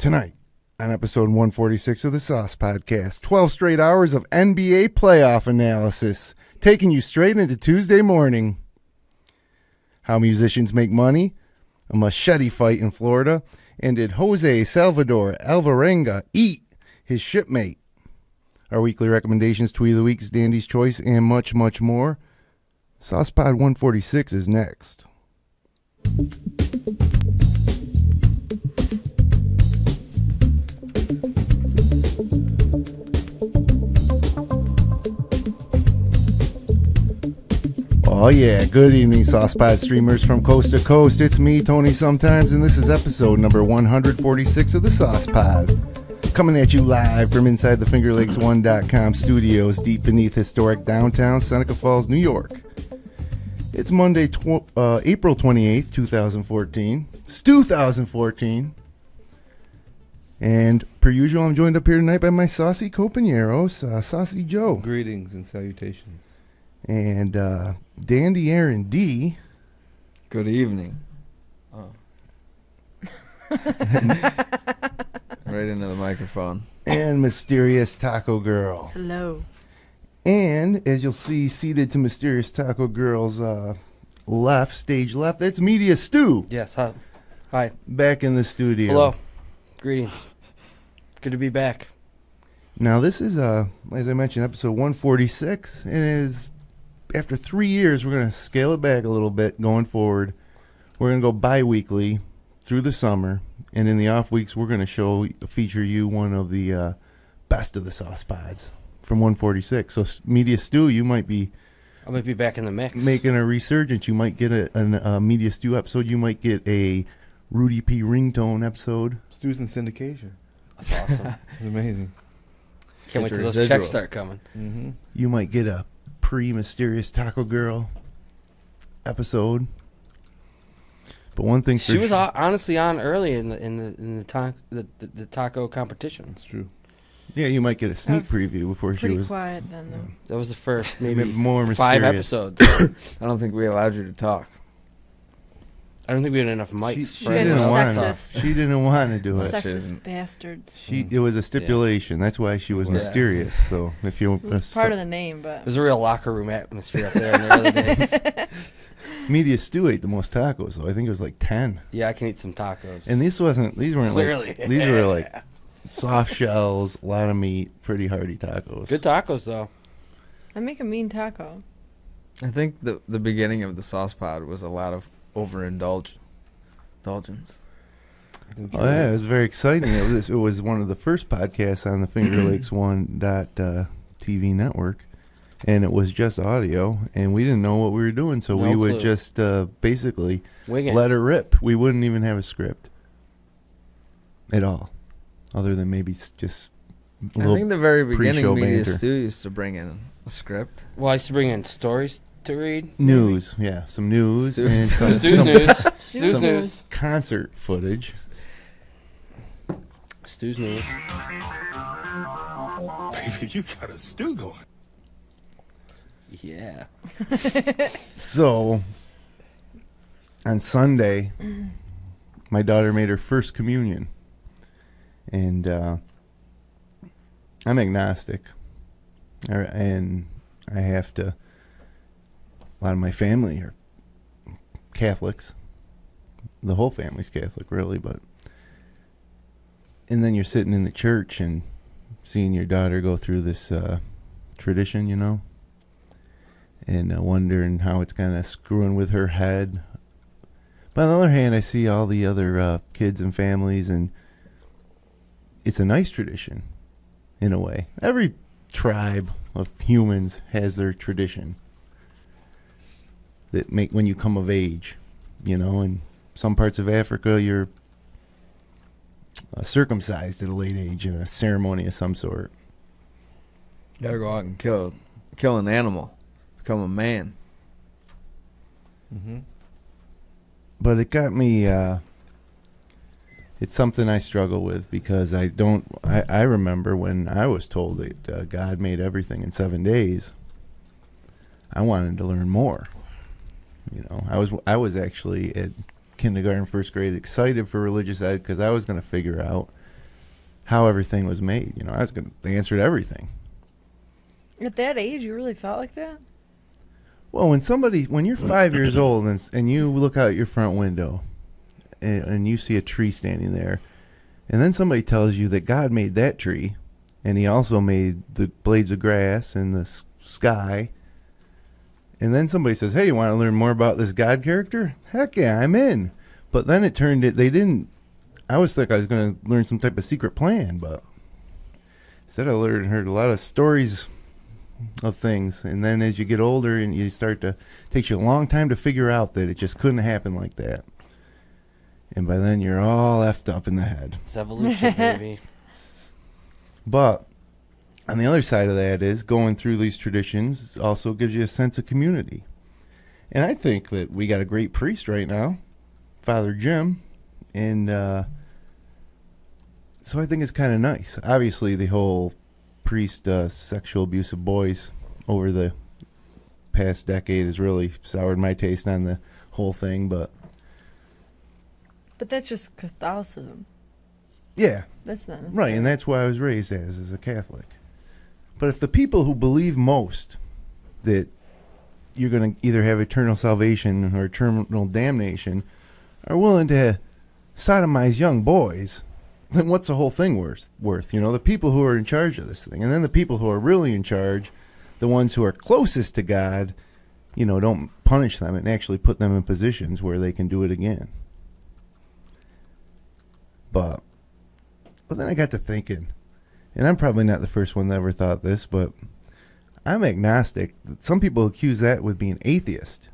Tonight, on episode 146 of the Sauce Podcast, 12 straight hours of NBA playoff analysis, taking you straight into Tuesday morning. How musicians make money, a machete fight in Florida, and did Jose Salvador Alvarenga eat his shipmate? Our weekly recommendations, Tweet of the Week, Dandy's Choice, and much, much more. Sauce Pod 146 is next. Oh yeah, good evening, Saucepod streamers from coast to coast. It's me, Tony Sometimes, and this is episode number 146 of the Saucepod. Coming at you live from inside the FingerLakes1.com studios deep beneath historic downtown Seneca Falls, New York. It's Monday, April 28th, 2014. It's 2014. And per usual, I'm joined up here tonight by my saucy compañeros, Saucy Joe. Greetings and salutations. And Dandy Aaron D. Good evening. Oh. Right into the microphone. And Mysterious Taco Girl. Hello. And as you'll see, seated to Mysterious Taco Girl's left, stage left, that's Media Stew. Yes, hi. Back in the studio. Hello. Greetings. Good to be back. Now this is, as I mentioned, episode 146. And is after 3 years, we're going to scale it back a little bit going forward. We're going to go bi-weekly through the summer. And in the off weeks, we're going to feature you one of the best of the sauce pods from 146. So Media Stew, I might be back in the mix. Making a resurgence. You might get a Media Stew episode. You might get a Rudy P. Ringtone episode. Stew's in syndication. That's awesome. It's amazing. Can't wait till those checks start coming. Mm-hmm. You might get a pre-Mysterious Taco Girl episode. But one thing she was honestly on early in the taco competition. That's true. Yeah, you might get a sneak preview before she was pretty quiet then, though. That was the first maybe more 5 mysterious episodes. I don't think we allowed you to talk. I don't think we had enough mics. She didn't want to. She didn't want to do it. Sexist bastards. It was a stipulation. That's why she was mysterious. So if you, it's part of the name, but it was a real locker room atmosphere up there in the early days. Media Stew ate the most tacos, though. I think it was like 10. Yeah, I can eat some tacos. And these weren't clearly. These were like soft shells, a lot of meat, pretty hearty tacos. Good tacos, though. I make a mean taco. I think the beginning of the sauce pod was a lot of overindulgence. Oh yeah, it was very exciting. It was one of the first podcasts on the FingerLakes1.TV network, and it was just audio, and we didn't know what we were doing, so we would just basically let it rip. We wouldn't even have a script at all, other than maybe just I think the very beginning, Media banter. Stew used to bring in a script. Well, I used to bring in stories to read. News, yeah, some news and some news. Concert footage. Stu's news. You got a stew going. Yeah. So, on Sunday, my daughter made her first communion, and I'm agnostic, and I have to. A lot of my family are Catholics. The whole family's Catholic, really, but. And then you're sitting in the church and seeing your daughter go through this tradition, you know, and wondering how it's kind of screwing with her head. But on the other hand, I see all the other kids and families, and it's a nice tradition, in a way. Every tribe of humans has their tradition that make when you come of age, you know. In some parts of Africa, you're circumcised at a late age in a ceremony of some sort. You gotta go out and kill an animal, become a man. Mm-hmm. But it got me. It's something I struggle with because I remember when I was told that God made everything in 7 days. I wanted to learn more. You know, I was actually at kindergarten, first grade, excited for religious ed because I was going to figure out how everything was made. You know, I was going to answer to everything. At that age, you really thought like that? Well, when you're 5 years old and you look out your front window and you see a tree standing there, and then somebody tells you that God made that tree, and he also made the blades of grass and the sky, and then somebody says, hey, you want to learn more about this God character? Heck yeah, I'm in. But then it turned it, I always thought I was going to learn some type of secret plan, but instead I heard a lot of stories of things. And then as you get older and you start to, takes you a long time to figure out that it just couldn't happen like that. And by then you're all effed up in the head. It's evolution, baby. But on the other side of that is going through these traditions also gives you a sense of community. And I think that we got a great priest right now, Father Jim, and so I think it's kind of nice. Obviously, the whole priest sexual abuse of boys over the past decade has really soured my taste on the whole thing, but that's just Catholicism. yeah, That's not necessarily. right, and that's why I was raised as a Catholic. But if the people who believe most that you're going to either have eternal salvation or eternal damnation are willing to sodomize young boys, then what's the whole thing worth? You know, the people who are in charge of this thing. And then the people who are really in charge, the ones who are closest to God, you know, don't punish them and actually put them in positions where they can do it again. But then I got to thinking, and I'm probably not the first one that ever thought this, but I'm agnostic. Some people accuse that with being atheist.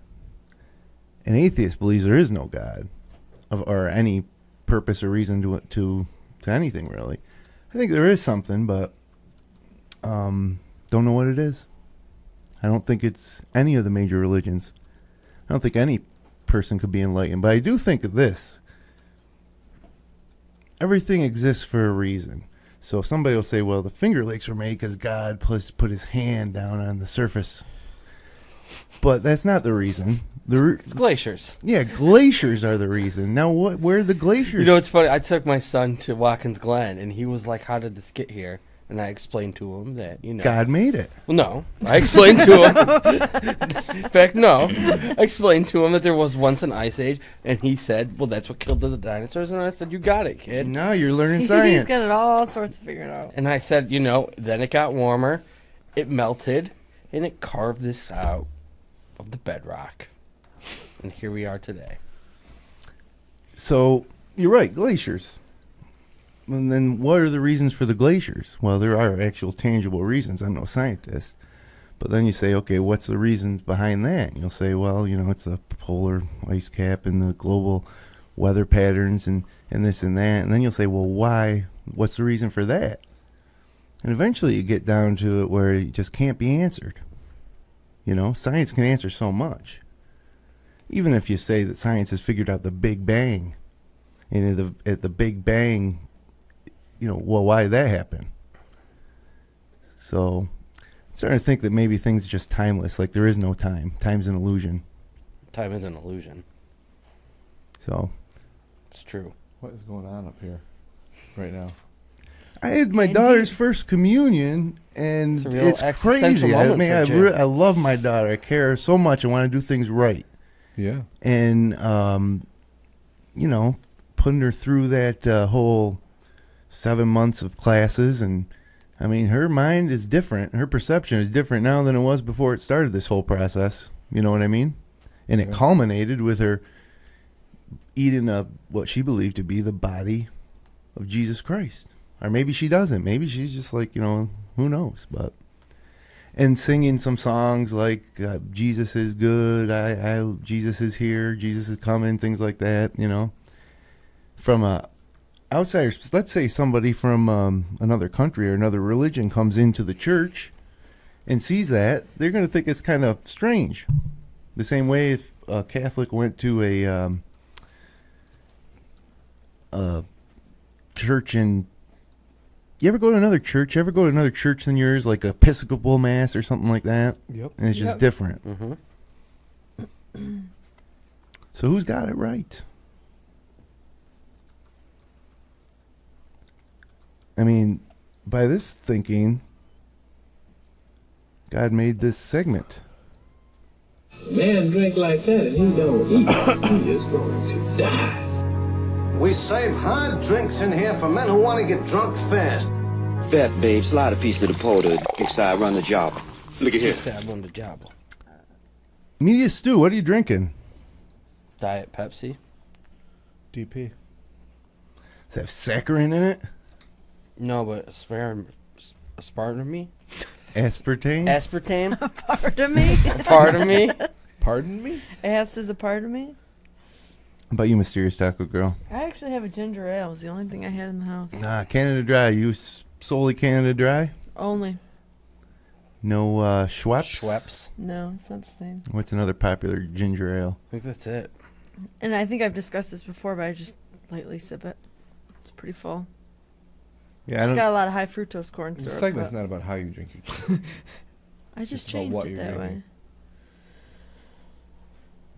An atheist believes there is no God or any purpose or reason to anything, really. I think there is something, but don't know what it is. I don't think it's any of the major religions. I don't think any person could be enlightened. But I do think of this. Everything exists for a reason. So somebody will say, well, the Finger Lakes were made because God put his hand down on the surface. But that's not the reason. It's glaciers. Yeah, glaciers are the reason. Now, where are the glaciers? You know, it's funny. I took my son to Watkins Glen, and he was like, how did this get here? And I explained to him that, you know. God made it. Well, no. I explained to him. In fact, no. I explained to him that there was once an ice age, and he said, well, that's what killed the dinosaurs. And I said, you got it, kid. Now you're learning science. He's got it all sorts of figured out. And I said, you know, then it got warmer, it melted, and it carved this out of the bedrock. And here we are today. So, you're right, glaciers. And then what are the reasons for the glaciers? Well, there are actual tangible reasons. I'm no scientist. But then you say, okay, what's the reasons behind that? And you'll say, well, you know, it's the polar ice cap and the global weather patterns and this and that. And then you'll say, well, why? What's the reason for that? And eventually you get down to it where it just can't be answered. You know, science can answer so much. Even if you say that science has figured out the Big Bang. And at the Big Bang, you know, well, why did that happen? So I'm starting to think that maybe things are just timeless. Like there is no time. Time's an illusion. Time is an illusion. So It's true. What is going on up here right now? I had my daughter's first communion, and It's a real it's existential crazy. I moment mean, for Jim. I love my daughter. I care so much. I want to do things right. Yeah. And, you know, putting her through that whole 7 months of classes. And, I mean, her mind is different. Her perception is different now than it was before it started this whole process. You know what I mean? And it culminated with her eating what she believed to be the body of Jesus Christ. Or maybe she doesn't. Maybe she's just like, you know, who knows? But and singing some songs like Jesus is good, Jesus is here, Jesus is coming, things like that, you know. From a outsider, let's say somebody from another country or another religion comes into the church and sees that, they're going to think it's kind of strange. The same way if a Catholic went to a church in... You ever go to another church? You ever go to another church than yours, like a Episcopal Mass or something like that? Yep. And it's just different. Mm-hmm. So who's got it right? I mean, by this thinking, God made this segment. Man drink like that and he don't eat, he is going to die. We serve hard drinks in here for men who want to get drunk fast. Fat babe, slide a piece to the porter. Next I run the job. Look at here. Next I run the job. Media Stew, what are you drinking? Diet Pepsi. DP. Does that have saccharin in it? No, but aspartame. Aspartame? Aspartame. Part of me. Pardon me. Pardon me? Ass is a part of me. How about you, Mysterious Taco Girl? I actually have a ginger ale. It's the only thing I had in the house. Nah, Canada Dry. You solely Canada Dry? Only. No Schweppes? Schweppes. No, it's not the same. What's another popular ginger ale? I think that's it. And I think I've discussed this before, but I just lightly sip it. It's pretty full. Yeah, It's got a lot of high fructose corn The syrup. segment's but not about how you drink your drink. I just just about changed what it you're that way. drinking.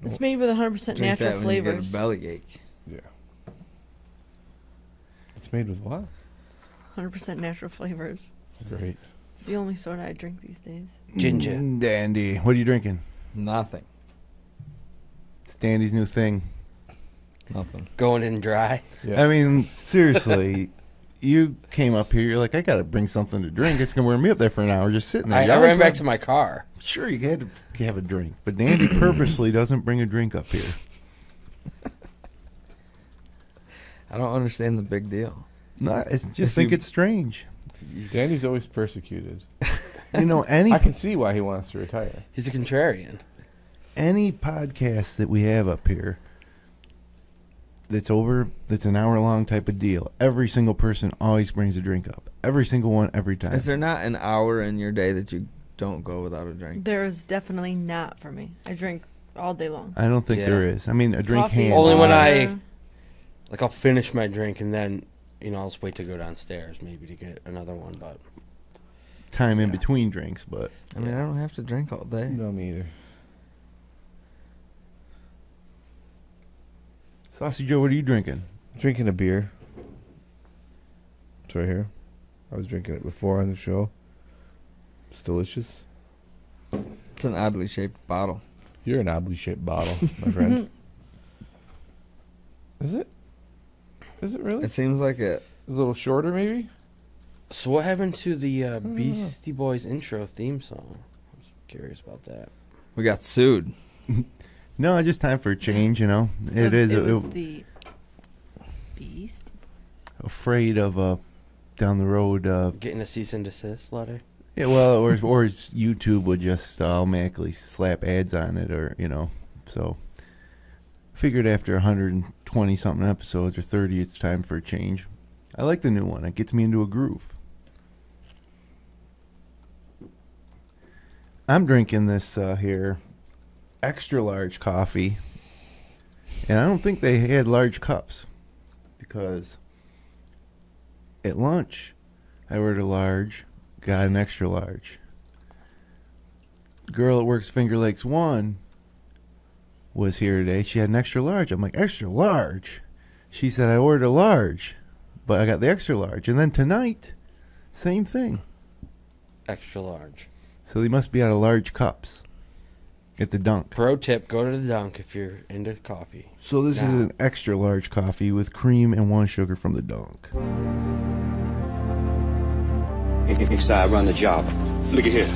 It's made with 100% Drink natural that when you get flavors. a bellyache. Yeah. It's made with what? 100% natural flavors. Great. It's the only soda I drink these days. Ginger. Dandy. What are you drinking? Nothing. It's Dandy's new thing. Nothing. Going in dry. Yeah. I mean, seriously, you came up here. You're like, I got to bring something to drink. It's going to wear me up there for an hour just sitting there. I You always ran back want- to my car. Sure, you had to have a drink. But Dandy purposely doesn't bring a drink up here. I don't understand the big deal. No, I just If think you- it's strange. Danny's always persecuted. You know, any I can see why he wants to retire. He's a contrarian. any podcast that we have up here that's an hour long type of deal, every single person always brings a drink up. Every single one, every time. Is there not an hour in your day that you don't go without a drink? There is definitely not for me. I drink all day long. I don't think Yeah. there is. I mean, a drink Coffee, hand. Only when water. I'll finish my drink and then, I'll just wait to go downstairs maybe to get another one. But time in Yeah. between drinks, but I mean, I don't have to drink all day. No, me either. Saucy Joe, what are you drinking? Drinking a beer. It's right here. I was drinking it before on the show. It's delicious. It's an oddly shaped bottle. You're an oddly shaped bottle, my friend. Is it? Is it really? It seems like it. It's a little shorter, maybe? so what happened to the Beastie Boys intro theme song? I was curious about that. We got sued. No, just time for a change, It is. It was the Beast. Afraid of down the road. Getting a cease and desist letter. Yeah, well, or YouTube would just automatically slap ads on it, or So, figured after 120 something episodes or 30, it's time for a change. I like the new one. It gets me into a groove. I'm drinking this here extra large coffee, and I don't think they had large cups because at lunch I ordered a large, got an extra large. Girl that works Finger Lakes 1 was here today. She had an extra large. I'm like, extra large? She said I ordered a large, but I got the extra large. And then tonight, same thing. Extra large. So they must be out of large cups at the Dunk. Pro tip, go to the Dunk if you're into coffee. So this is an extra large coffee with cream and 1 sugar from the Dunk. Next I run the job. Look at here.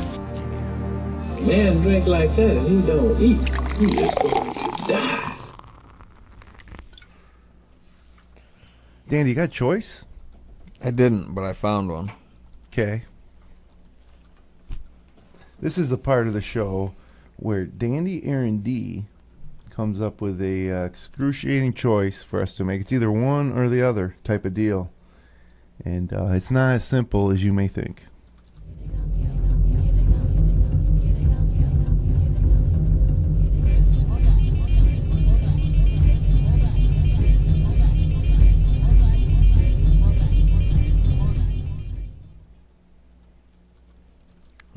Man drink like that and he don't eat, he is going to die. Danny, you got a choice? I didn't, but I found one. Okay. This is the part of the show where Dandy Aaron D comes up with a excruciating choice for us to make. It's either one or the other type of deal. And it's not as simple as you may think.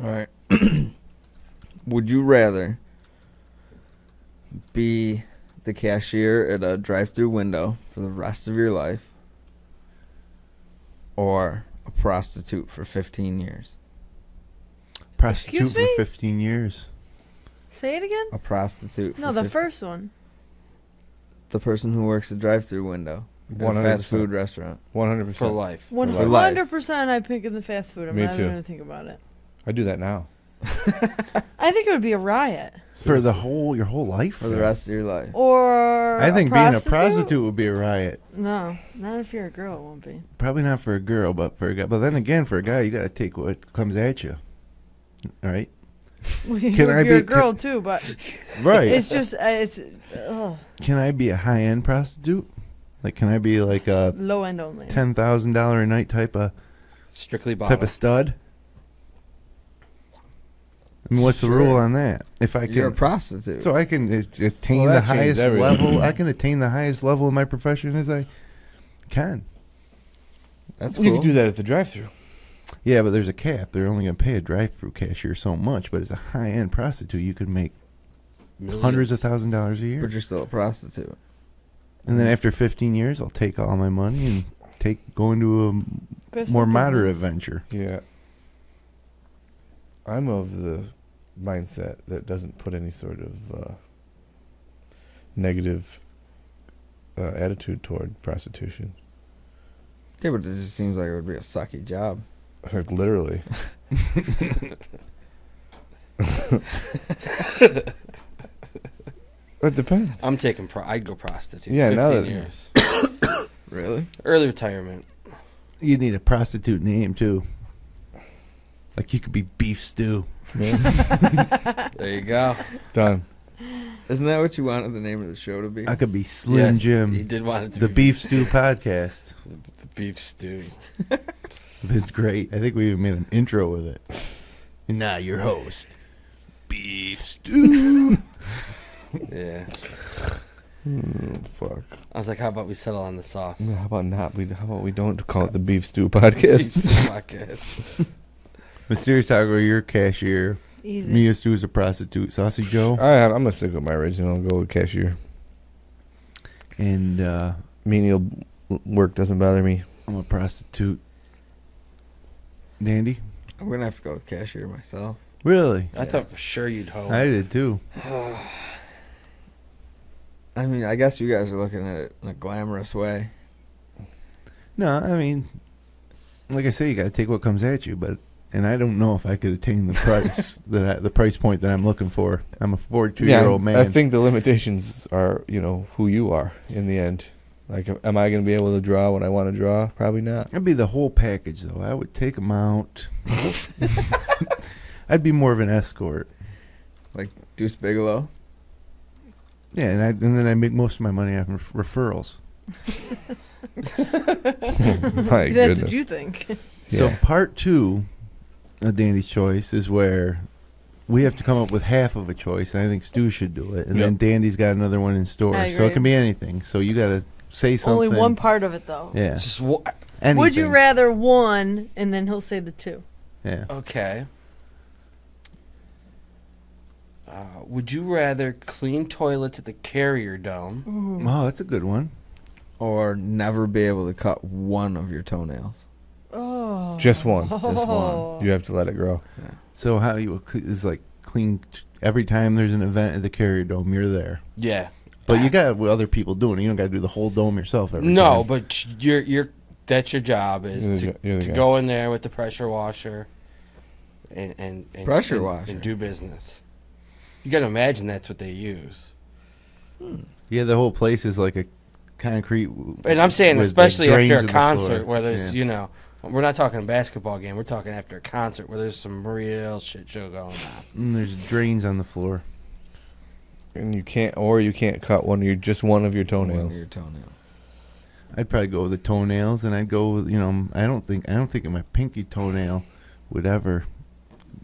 All right. Would you rather be the cashier at a drive-through window for the rest of your life, or prostitute for 15 years. Prostitute Excuse for me? 15 years. Say it again? A prostitute. No, for the first one. The person who works the drive-through window at a fast 100%. food restaurant. 100%. For life. 100% I pick in the fast food. I'm Me not even too. going to think about it. I do that now. I think it would be a riot. For your whole life? For the rest of your life. Or I think a being a prostitute would be a riot. No, not if you're a girl. It won't be. Probably not for a girl, but for a guy. But then again, for a guy, you got to take what comes at you. All right? You're a girl too, but right. it's just it's. Ugh. Can I be a high-end prostitute? Like, can I be like a Low end only. $10,000 a night type of stud? I mean, what's the rule on that? If I can, You're a prostitute. So I can attain Well, the that changed highest everything. level. I can attain the highest level in my profession as I can. That's You can do that at the drive-thru. Yeah, but there's a cap. They're only going to pay a drive-through cashier so much. But as a high-end prostitute, you could make hundreds of $1,000s a year. But you're still a prostitute. And then after 15 years, I'll take all my money and go into a Best more of moderate business. venture. Yeah. I'm of the mindset that doesn't put any sort of negative attitude toward prostitution. Yeah, but it just seems like it would be a sucky job. Literally. It depends. I'm taking I'd go prostitute. Yeah, 15 years. Really? Early retirement. You need a prostitute name, too. Like, you could be Beef Stew. There you go. Done. Isn't that what you wanted the name of the show to be? I could be Slim Yes, Jim. he did want it to the be Beef Stew Podcast. The beef stew. It's great. I think we even made an intro with it. And now your host, Beef Stew. Yeah. Fuck. I was like, how about we settle on the sauce? No, how about not? How about we don't call it the Beef Stew Podcast? Beef stew podcast. Mysterious Taco, you're a cashier. Easy. Mia Stew is a prostitute. Saucy Joe. I'm gonna stick with my original. Go with cashier. And Menial work doesn't bother me. I'm a prostitute. Dandy? I'm going to have to go with cashier myself. Really? I thought for sure you'd hope. I did too. I mean, I guess you guys are looking at it in a glamorous way. No, I mean, like I say, you got to take what comes at you. And I don't know if I could attain the price, the price point that I'm looking for. I'm a 42-year-old man. I think the limitations are, who you are in the end. Like, am I going to be able to draw what I want to draw? Probably not. It'd be the whole package, though. I would take them out. I'd be more of an escort. Like Deuce Bigelow? Yeah, and then I make most of my money off of referrals. My That's goodness. what you think. So Yeah. part 2 of Dandy's choice is where we have to come up with half of a choice, and I think Stu should do it. And then Dandy's got another one in store. I So agree. it can be anything. So you got to say something. Only one part of it, though. Yeah. Just Anything. Would you rather one, and then he'll say the two? Yeah. Okay. Would you rather clean toilets at the Carrier Dome? Oh, that's a good one. Or never be able to cut one of your toenails? Oh. Just one. Just one. You have to let it grow. Yeah. So how you is like clean every time there's an event at the Carrier Dome, you're there. Yeah. But you got other people doing it. You don't got to do the whole dome yourself every No, time. but you're that's your job is You're the to guy. go in there with the pressure washer and Pressure and- washer. and do business. You got to imagine that's what they use. Yeah, the whole place is like a concrete. And I'm saying with, especially like, drains after in a the concert floor. where there's, Yeah. we're not talking a basketball game. We're talking after a concert where there's some real shit show going on. And there's drains on the floor. And you can't cut one of just one of your One toenails. of your toenails. I'd probably go with the toenails, and I'd go with, I don't think my pinky toenail would ever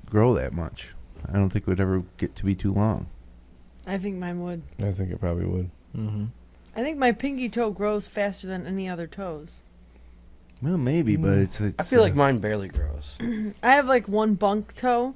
grow that much. I don't think it would ever get to be too long. I think mine would. I think it probably would. Mm-hmm. I think my pinky toe grows faster than any other toes. Well, maybe, but it's I feel like mine barely grows. I have like one bunk toe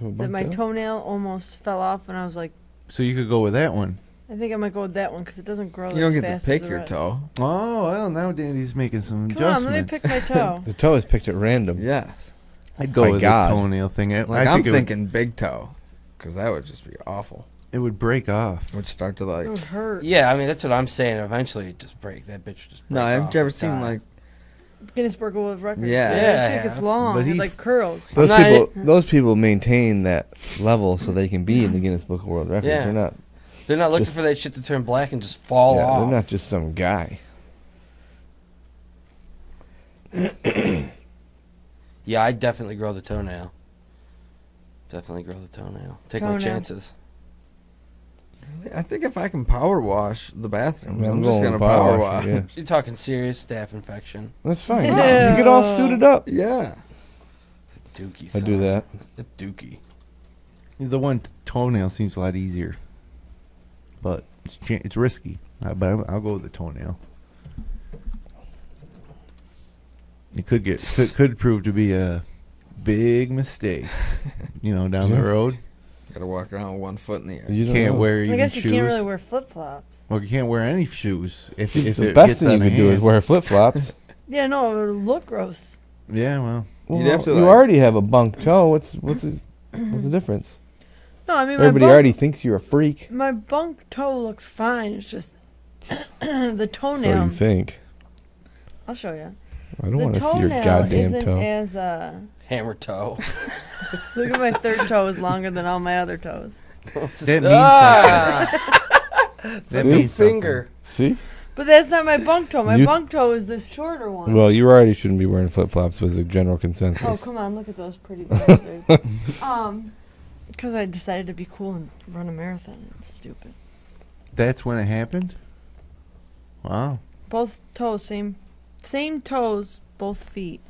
Oh, that my bunk toe? toenail almost fell off, and I was like, So you could go with that one. I think I might go with that one because it doesn't grow. You don't as get fast to pick as the your rest. toe. Oh, well, now Danny's making some Come on, adjustments. let me pick my toe. The toe is picked at random. Yes. I'd go My with God. the toenail thing. Like I I'm think thinking big toe, because that would just be awful. it would break off. It would start to It would like. hurt. Yeah, I mean that's what I'm saying. Eventually, it just break. That bitch would just. No, break haven't off you ever and seen die. like? Guinness Book of World Records. Yeah. that Yeah, shit I gets have. long. But It he- like curls. Those people maintain that level so they can be in the Guinness Book of World Records. Yeah. They're not They're not looking Just- for that shit to turn black and just fall yeah, off. they're not just some guy. Yeah, I'd definitely grow the toenail. Definitely grow the toenail. Take my Toenail. chances. I think if I can power wash the bathrooms, Yeah, I'm just going gonna power wash. Yeah. You're talking serious staph infection. That's fine. Ew. You get all suited up. Yeah. Dookie. I do son. that. The dookie. The one toenail seems a lot easier, but it's risky. But I'll go with the toenail. It could prove to be a big mistake, down the road. Gotta walk around with one foot in the air. You don't Can't know. wear I even guess shoes. you can't really wear flip flops. Well, you can't wear any shoes if The it best gets thing you out of could do is hand. wear flip flops. Yeah, no, it would look gross. Yeah, well, You'd have to, you like- already have a bunk toe. What's the difference? No, I mean Everybody already thinks you're a freak. my bunk toe looks fine. It's just the So toenail. you think? I'll show you. I don't The want to see your toenail goddamn isn't toe. as Hammer toe. look at my third toe is longer than all my other toes. that means something. That See? means Finger. See? But that's not my bunk toe. My You- bunk toe is the shorter one. Well, you already shouldn't be wearing flip flops. Was a general consensus. Oh, come on, look at those pretty bastards. Because I decided to be cool and run a marathon. I'm stupid. That's when it happened. Wow. Both toes, same toes, both feet.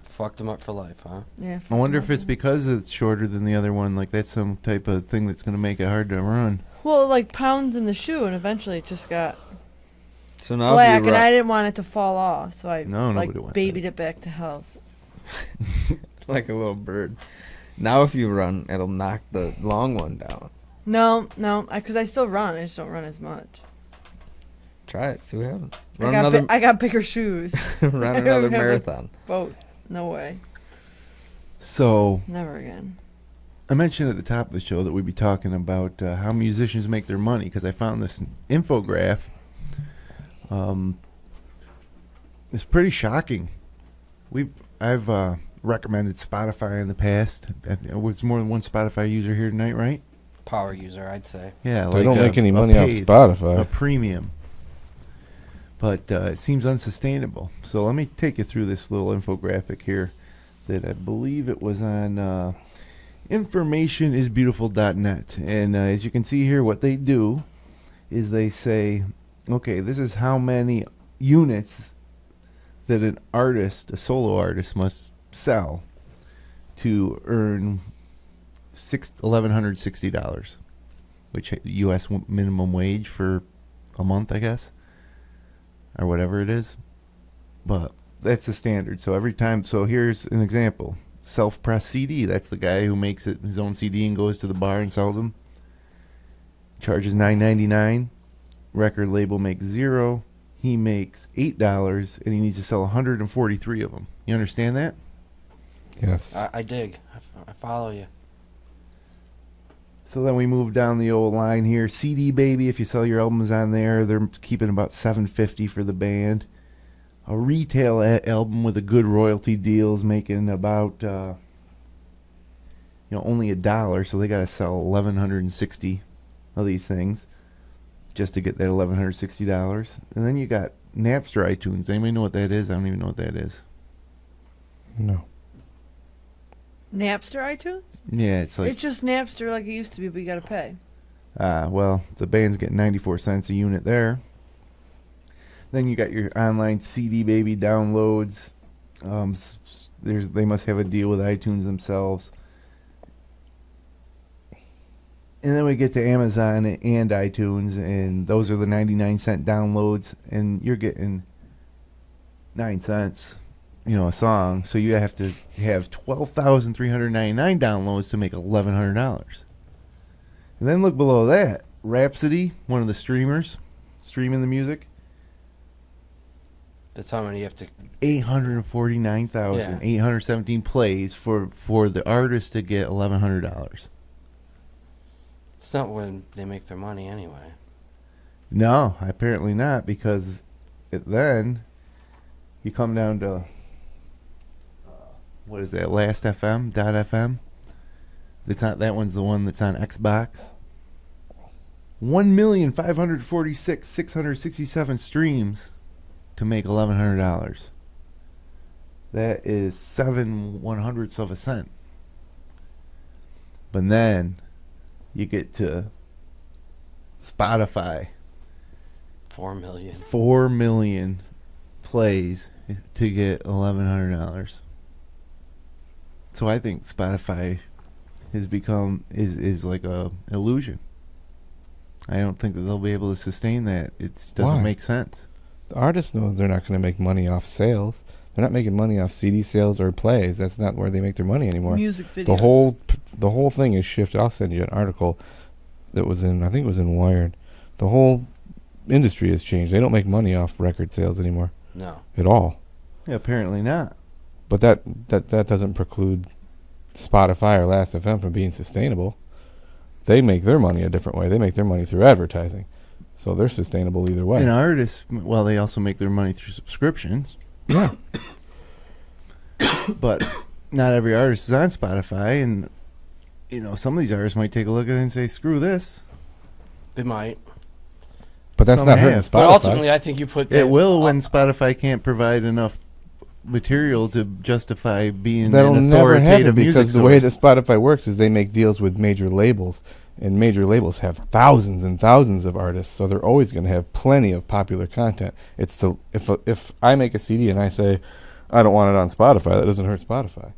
Fucked him up for life, huh? Yeah. I wonder if it's because it's shorter than the other one. Like that's some type of thing that's going to make it hard to run. Well, like pounds in the shoe, and eventually it just got So now black, if you and I didn't want it to fall off, so I No, like nobody wants babied it back to health. like a little bird. Now if you run, it'll knock the long one down. No, because I still run. I just don't run as much. Try it. See what happens. I Run got, another. I got bigger shoes. run I another don't have a- marathon. Boats. No way. So Never again. I mentioned at the top of the show that we'd be talking about how musicians make their money because I found this infograph. It's pretty shocking. I've recommended Spotify in the past. There's more than one Spotify user here tonight, right? Power user, I'd say. Yeah, They don't make any money off a Spotify. premium. But it seems unsustainable. So let me take you through this little infographic here that I believe it was on informationisbeautiful.net. And as you can see here, what they do is they say, okay, this is how many units that an artist, a solo artist, must sell to earn $1,160, which U.S. minimum wage for a month, I guess, or whatever it is. But that's the standard. So every time, so here's an example. Self-press CD, that's the guy who makes it his own CD and goes to the bar and sells them. Charges $9.99. Record label makes $0. He makes $8, and he needs to sell 143 of them. You understand that? Yes. I dig. I follow you. So then we move down the old line here. CD Baby, if you sell your albums on there, they're keeping about $7.50 for the band. A retail album with a good royalty deal is making about only $1, so they got to sell 1,160 of these things just to get that $1,160. And then you got Napster iTunes. Anybody know what that is? I don't even know what that is. No. Napster iTunes? Yeah, it's like It's just Napster like it used to be, but you got to pay. well, the band's getting 94 cents a unit there. Then you got your online CD Baby downloads. They must have a deal with iTunes themselves. And then we get to Amazon and iTunes, and those are the 99-cent downloads, and you're getting 9 cents, a song. So you have to have 12,399 downloads to make $1,100. And then look below that. Rhapsody, one of the streamers, streaming the music. That's how many you have to. 849,817 plays for the artist to get $1,100. It's not when they make their money anyway. No, apparently not, because then you come down to what is that? Last FM .fm. That's not, that one's the one that's on Xbox. 1,546,667 streams to make $1,100. That is 7/100ths of a cent. But then you get to Spotify. 4 million. 4 million plays to get $1,100. So I think Spotify has become is like a illusion. I don't think that they'll be able to sustain that. It doesn't Why? make sense. The artist knows they're not going to make money off sales. They're not making money off CD sales or plays. That's not where they make their money anymore. Music videos. The whole thing is shifted. I'll send you an article that was in, I think it was in Wired. The whole industry has changed. They don't make money off record sales anymore. No. At all. Yeah, apparently not. But that doesn't preclude Spotify or Last.fm from being sustainable. They make their money a different way. They make their money through advertising. So they're sustainable either way. And artists, well, they also make their money through subscriptions. Yeah. But not every artist is on Spotify, and some of these artists might take a look at it and say, "Screw this." They might. But that's Some not hurting have. Spotify. But ultimately, I think you put that It will when Spotify can't provide enough material to justify being That'll an never authoritative happen music because the way that source. Spotify works is they make deals with major labels, and major labels have thousands and thousands of artists, so they're always going to have plenty of popular content. It's if I make a CD and I say I don't want it on Spotify, that doesn't hurt Spotify.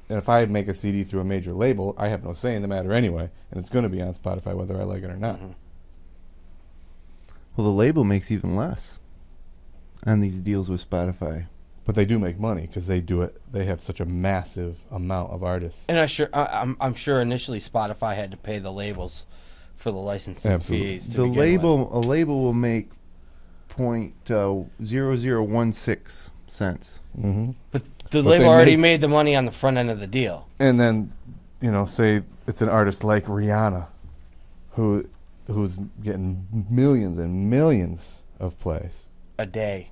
And if I make a CD through a major label, I have no say in the matter anyway, and it's going to be on Spotify whether I like it or not. Mm-hmm. Well, the label makes even less on these deals with Spotify. But they do make money because they do it. They have such a massive amount of artists. And I'm sure initially Spotify had to pay the labels for the licensing Absolutely. fees. To The begin label, with. a label will make .0016 cents. Mm-hmm. But the But label they already make made the money on the front end of the deal. And then, say it's an artist like Rihanna, who's getting millions and millions of plays. A day,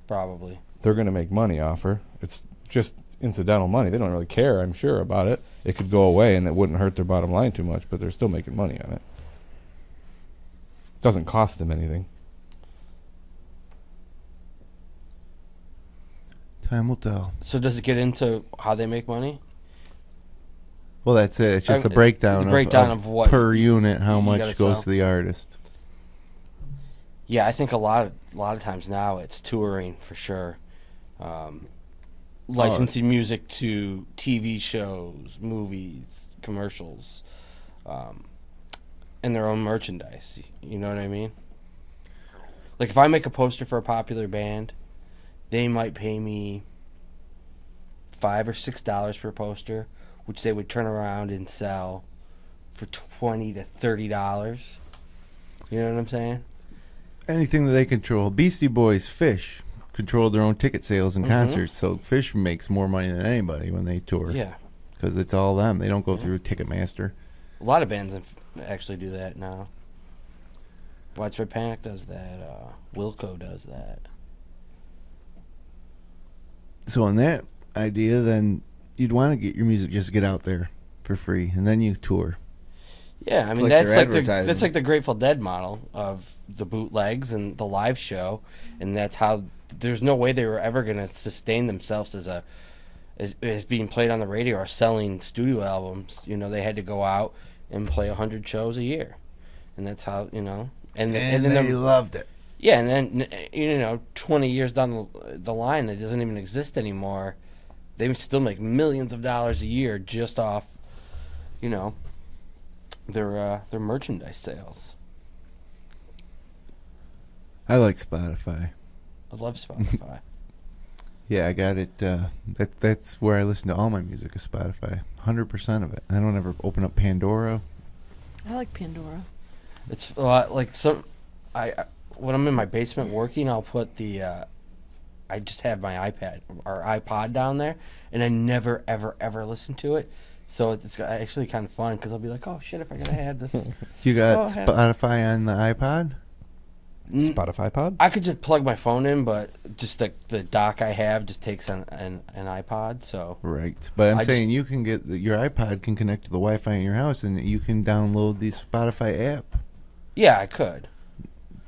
probably. They're going to make money off her. It's just incidental money. They don't really care, I'm sure, about it. It could go away and it wouldn't hurt their bottom line too much, but they're still making money on it. Doesn't cost them anything. Time will tell. So does it get into how they make money? Well, that's it. It's just I a mean, breakdown, the breakdown of what per unit, how you much gotta goes sell. to the artist. Yeah, I think a lot of times now it's touring for sure. Licensing music to TV shows, movies, commercials, and their own merchandise. You know what I mean? Like if I make a poster for a popular band, they might pay me $5 or $6 per poster, which they would turn around and sell for $20 to $30. You know what I'm saying? Anything that they control. Beastie Boys, Fish, control their own ticket sales and concerts, so Fish makes more money than anybody when they tour. Yeah. Because it's all them. They don't go through Ticketmaster. A lot of bands actually do that now. Widespread Panic does that. Wilco does that. So on that idea, then you'd want to get your music just get out there for free, and then you tour. Yeah, I It's mean like that's they're like the advertising. Grateful Dead model of the bootlegs and the live show, and that's how. There's no way they were ever going to sustain themselves as being played on the radio or selling studio albums. You know, they had to go out and play 100 shows a year, and that's how and then they loved it. Yeah, and then 20 years down the line, it doesn't even exist anymore. They would still make millions of dollars a year just off, their merchandise sales. I like Spotify. I love Spotify. Yeah, I got it. That's where I listen to all my music is Spotify. 100% of it. I don't ever open up Pandora. I like Pandora. It's a lot like when I'm in my basement working, I'll put the I just have my iPad or iPod down there, and I never ever ever listen to it. So it's actually kind of fun because I'll be like, oh shit, if I gotta have this. You got Spotify on the iPod? Spotify pod? I could just plug my phone in, but just the dock I have just takes an iPod. So right, but I'm saying you can get your iPod can connect to the Wi-Fi in your house, and you can download the Spotify app. Yeah, I could.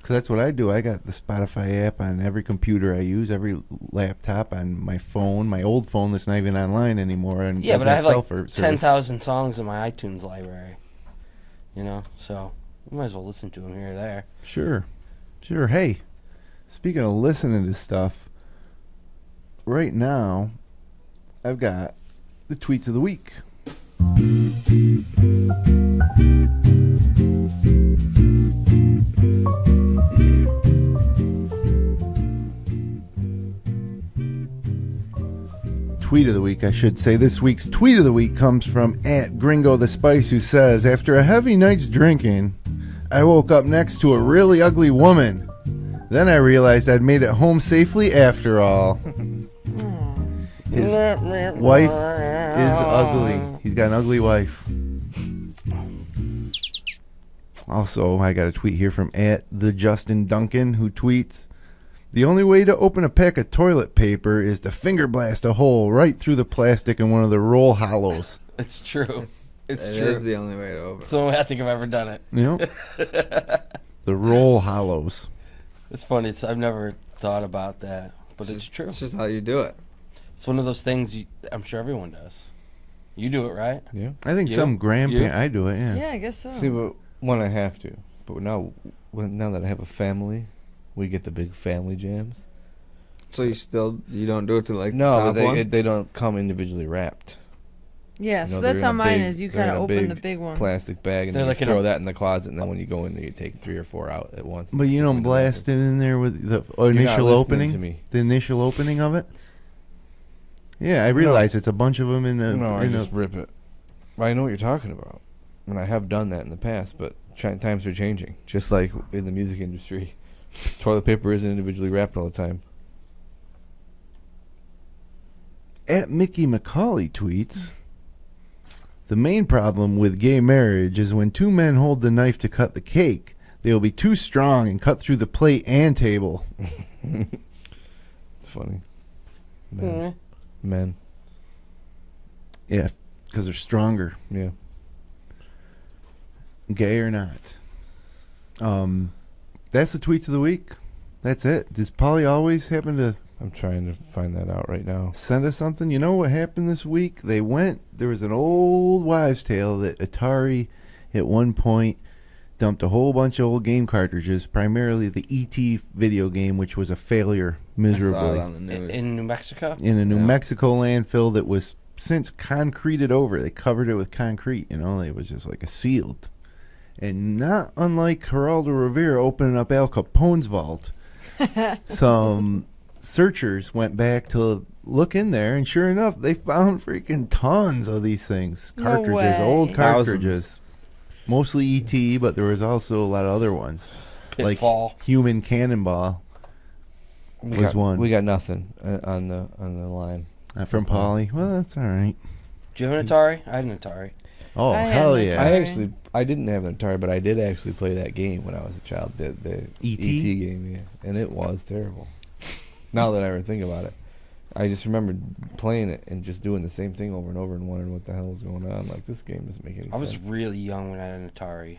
Cause that's what I do. I got the Spotify app on every computer I use, every laptop, on my phone, my old phone that's not even online anymore. And yeah, but I have like 10,000 songs in my iTunes library. You know, so you might as well listen to them here or there. Sure. Hey, speaking of listening to stuff, right now, I've got the tweets of the week. Tweet of the week, I should say. This week's tweet of the week comes from @GringoTheSpice, who says, after a heavy night's drinking, I woke up next to a really ugly woman. Then I realized I'd made it home safely after all. His wife is ugly. He's got an ugly wife. Also, I got a tweet here from @TheJustinDuncan, who tweets, the only way to open a pack of toilet paper is to finger blast a hole right through the plastic in one of the roll hollows. It's true. It's true. It is the only way to open it. So I think I've ever done it. You know? The roll hollows. It's funny. I've never thought about that, but it's true. It's just how you do it. It's one of those things I'm sure everyone does. You do it, right? Yeah. I think some grandparent. I do it, yeah. Yeah, I guess so. See, but when I have to. But now that I have a family, we get the big family jams. So you don't do it to like no, the top but one? they don't come individually wrapped. Yeah, You know, so that's they're how in a mine big- is. You they're kind in of a open the big big one. plastic bag, and They're then like you in a- throw that in the closet, and then when you go in there, you take 3 or 4 out at once. But you don't blast it in there with the initial listening opening? to me. The initial opening of it? Yeah, I realize it's a bunch of them in the... No, I in just rip it. I know what you're talking about. And I have done that in the past, but times are changing. Just like in the music industry. Toilet paper isn't individually wrapped all the time. @Mickey McCauley tweets, the main problem with gay marriage is when two men hold the knife to cut the cake, they will be too strong and cut through the plate and table. It's funny. Men. Yeah, because they're stronger. Yeah. Gay or not. That's the tweets of the week. That's it. Does Polly always happen to... I'm trying to find that out right now. Send us something. You know what happened this week? There was an old wives' tale that Atari at one point dumped a whole bunch of old game cartridges, primarily the E.T. video game, which was a failure miserably. I saw it on the news. In New Mexico? In a New Mexico landfill that was since concreted over. They covered it with concrete, It was just like a sealed. And not unlike Geraldo Rivera opening up Al Capone's vault, some searchers went back to look in there, and sure enough, they found freaking tons of these things. No Cartridges, way. old cartridges. Thousands. Mostly E.T., but there was also a lot of other ones. Pitfall. Like Human Cannonball was one. We got nothing on the line. From Polly. Well, that's all right. Do you have an Atari? I had an Atari. Oh, I had hell an yeah. Atari. I didn't have an Atari, but I did actually play that game when I was a child. The E.T.? E.T. game, yeah. And it was terrible. Now that I ever think about it. I just remembered playing it and just doing the same thing over and over and wondering what the hell was going on. Like, this game doesn't make any sense. I was really young when I had an Atari.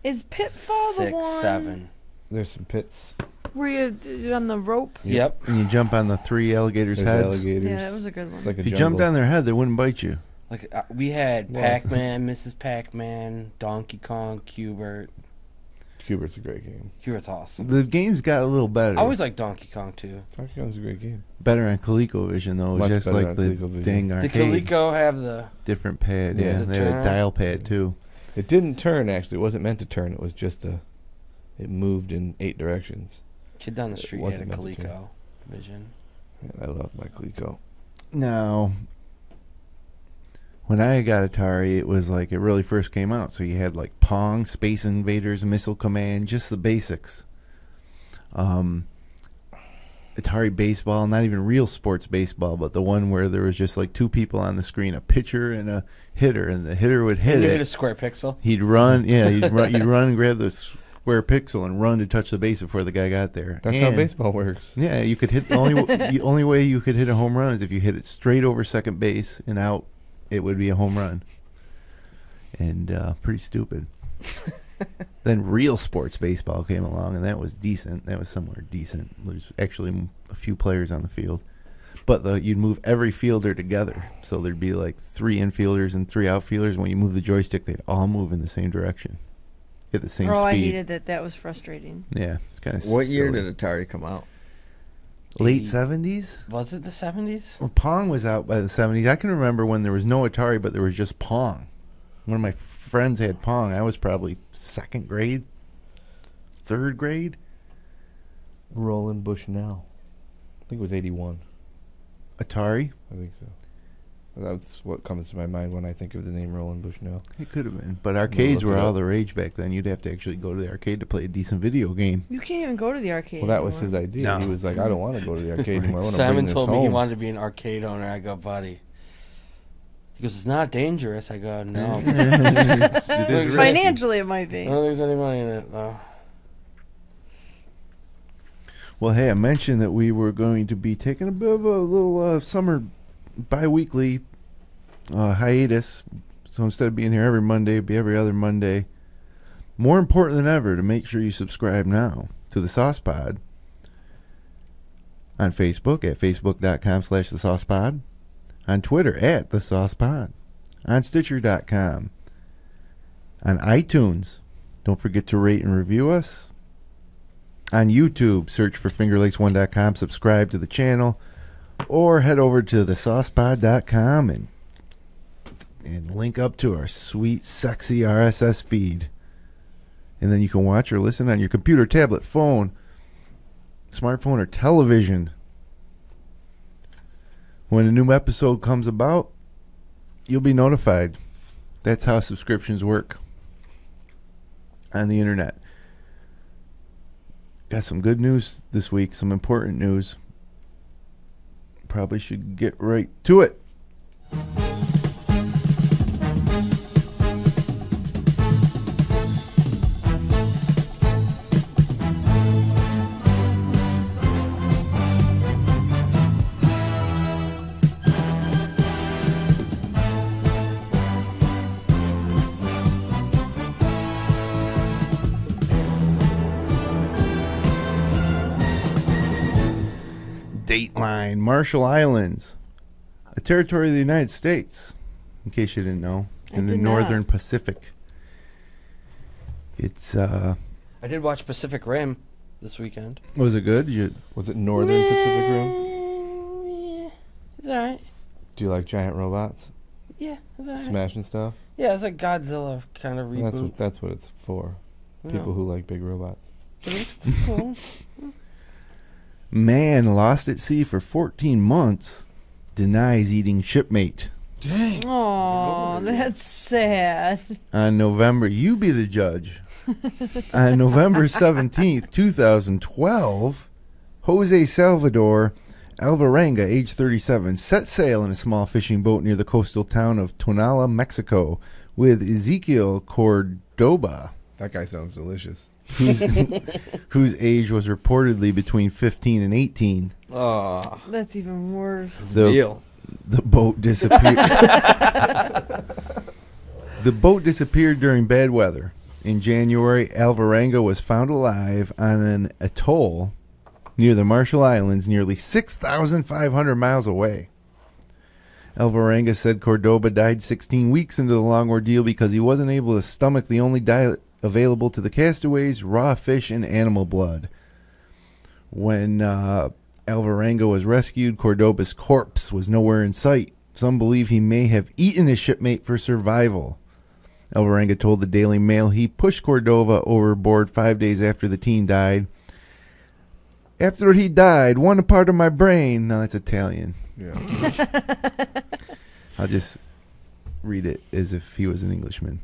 Is Pitfall the 6, one 7. There's some pits. where you're on the rope? Yep. And you jump on the 3 alligators' There's heads. alligators. Yeah, that was a good one. It's like a If you jungle. jumped on their head, they wouldn't bite you. Like we had Well, Pac-Man, Mrs. Pac-Man, Donkey Kong, Cubert. Cubert's a great game. Cubert's awesome. The game's got a little better. I always like Donkey Kong too. Donkey Kong's a great game. Better on ColecoVision, though. It was Much just better like on the ColecoVision. dang Did arcade. Coleco have the? Different pad, Yeah. yeah. Does it They had a turn? dial pad, too. It didn't turn, actually. It wasn't meant to turn. It was just it moved in 8 directions. Kid down the It street had a wasn't meant to turn. Coleco Vision. And I love my Coleco. Now, When I got Atari, it was like it really first came out. So you had like Pong, Space Invaders, Missile Command, just the basics. Atari Baseball, not even real sports baseball, but the one where there was just like two people on the screen, a pitcher and a hitter, and the hitter would hit it. Hit a square pixel. He'd run, yeah, you'd run and grab the square pixel and run to touch the base before the guy got there. That's how baseball works. Yeah, you could hit the only way you could hit a home run is if you hit it straight over second base and out. It would be a home run. And pretty stupid. Then real sports baseball came along, and that was decent. That was somewhere decent. There's actually a few players on the field. But you'd move every fielder together. So there'd be like 3 infielders and 3 outfielders. When you move the joystick, they'd all move in the same direction. At the same speed. I hated that. That was frustrating. Yeah. It's kind of What year did Atari come out? Late 70s? Was it the 70s? Well, Pong was out by the 70s. I can remember when there was no Atari, but there was just Pong. One of my friends had Pong. I was probably 2nd grade, 3rd grade. Roland Bushnell. I think it was 81. Atari? I think so. That's what comes to my mind when I think of the name Roland Bushnell. It could have been. But arcades were all the rage back then. You'd have to actually go to the arcade to play a decent video game. You can't even go to the arcade Well, that was anymore. his idea. No. He was like, I don't want to go to the arcade anymore. I want to Simon bring this told me he home. wanted to be an arcade owner. I go, buddy. He goes, it's not dangerous. I go, no. It is Financially, it might I be. don't think there's any money in it, though. Well, hey, I mentioned that we were going to be taking a bit of a little summer bi-weekly hiatus. So instead of being here every Monday, it'd be every other Monday. More important than ever to make sure you subscribe now to the Sauce Pod on Facebook at facebook.com/thesaucepod, on Twitter at thesaucepod, on Stitcher.com, on iTunes. Don't forget to rate and review us. On YouTube, search for fingerlakes1.com, subscribe to the channel, or head over to thesaucepod.com and link up to our sweet, sexy RSS feed. And then you can watch or listen on your computer, tablet, phone, smartphone, or television. When a new episode comes about, you'll be notified. That's how subscriptions work on the internet. Got some good news this week, some important news. Probably should get right to it. Dateline, Marshall Islands, a territory of the United States, in case you didn't know, in the northern Pacific. It's I did watch Pacific Rim this weekend. Was it good? Was it Northern Pacific Rim? Yeah, it's alright. Do you like giant robots? Yeah, it's alright. Smashing stuff? Yeah, it's like Godzilla kind of reboot. That's what it's for. People who like big robots. Cool. Man lost at sea for 14 months denies eating shipmate. Dang. Oh, that's sad. On November, you be the judge. On November 17th, 2012, Jose Salvador Alvarenga, age 37, set sail in a small fishing boat near the coastal town of Tonala, Mexico, with Ezekiel Cordoba. That guy sounds delicious. whose age was reportedly between 15 and 18. Oh, That's even worse. The boat disappeared. The boat disappeared during bad weather. In January, Alvarenga was found alive on an atoll near the Marshall Islands, nearly 6,500 miles away. Alvarenga said Cordoba died 16 weeks into the long ordeal because he wasn't able to stomach the only diet available to the castaways: raw fish and animal blood. When Alvarenga was rescued, Cordoba's corpse was nowhere in sight. Some believe he may have eaten his shipmate for survival. Alvarenga told the Daily Mail he pushed Cordoba overboard 5 days after the teen died. After he died, one part of my brain... No, that's Italian. Yeah. I'll just read it as if he was an Englishman.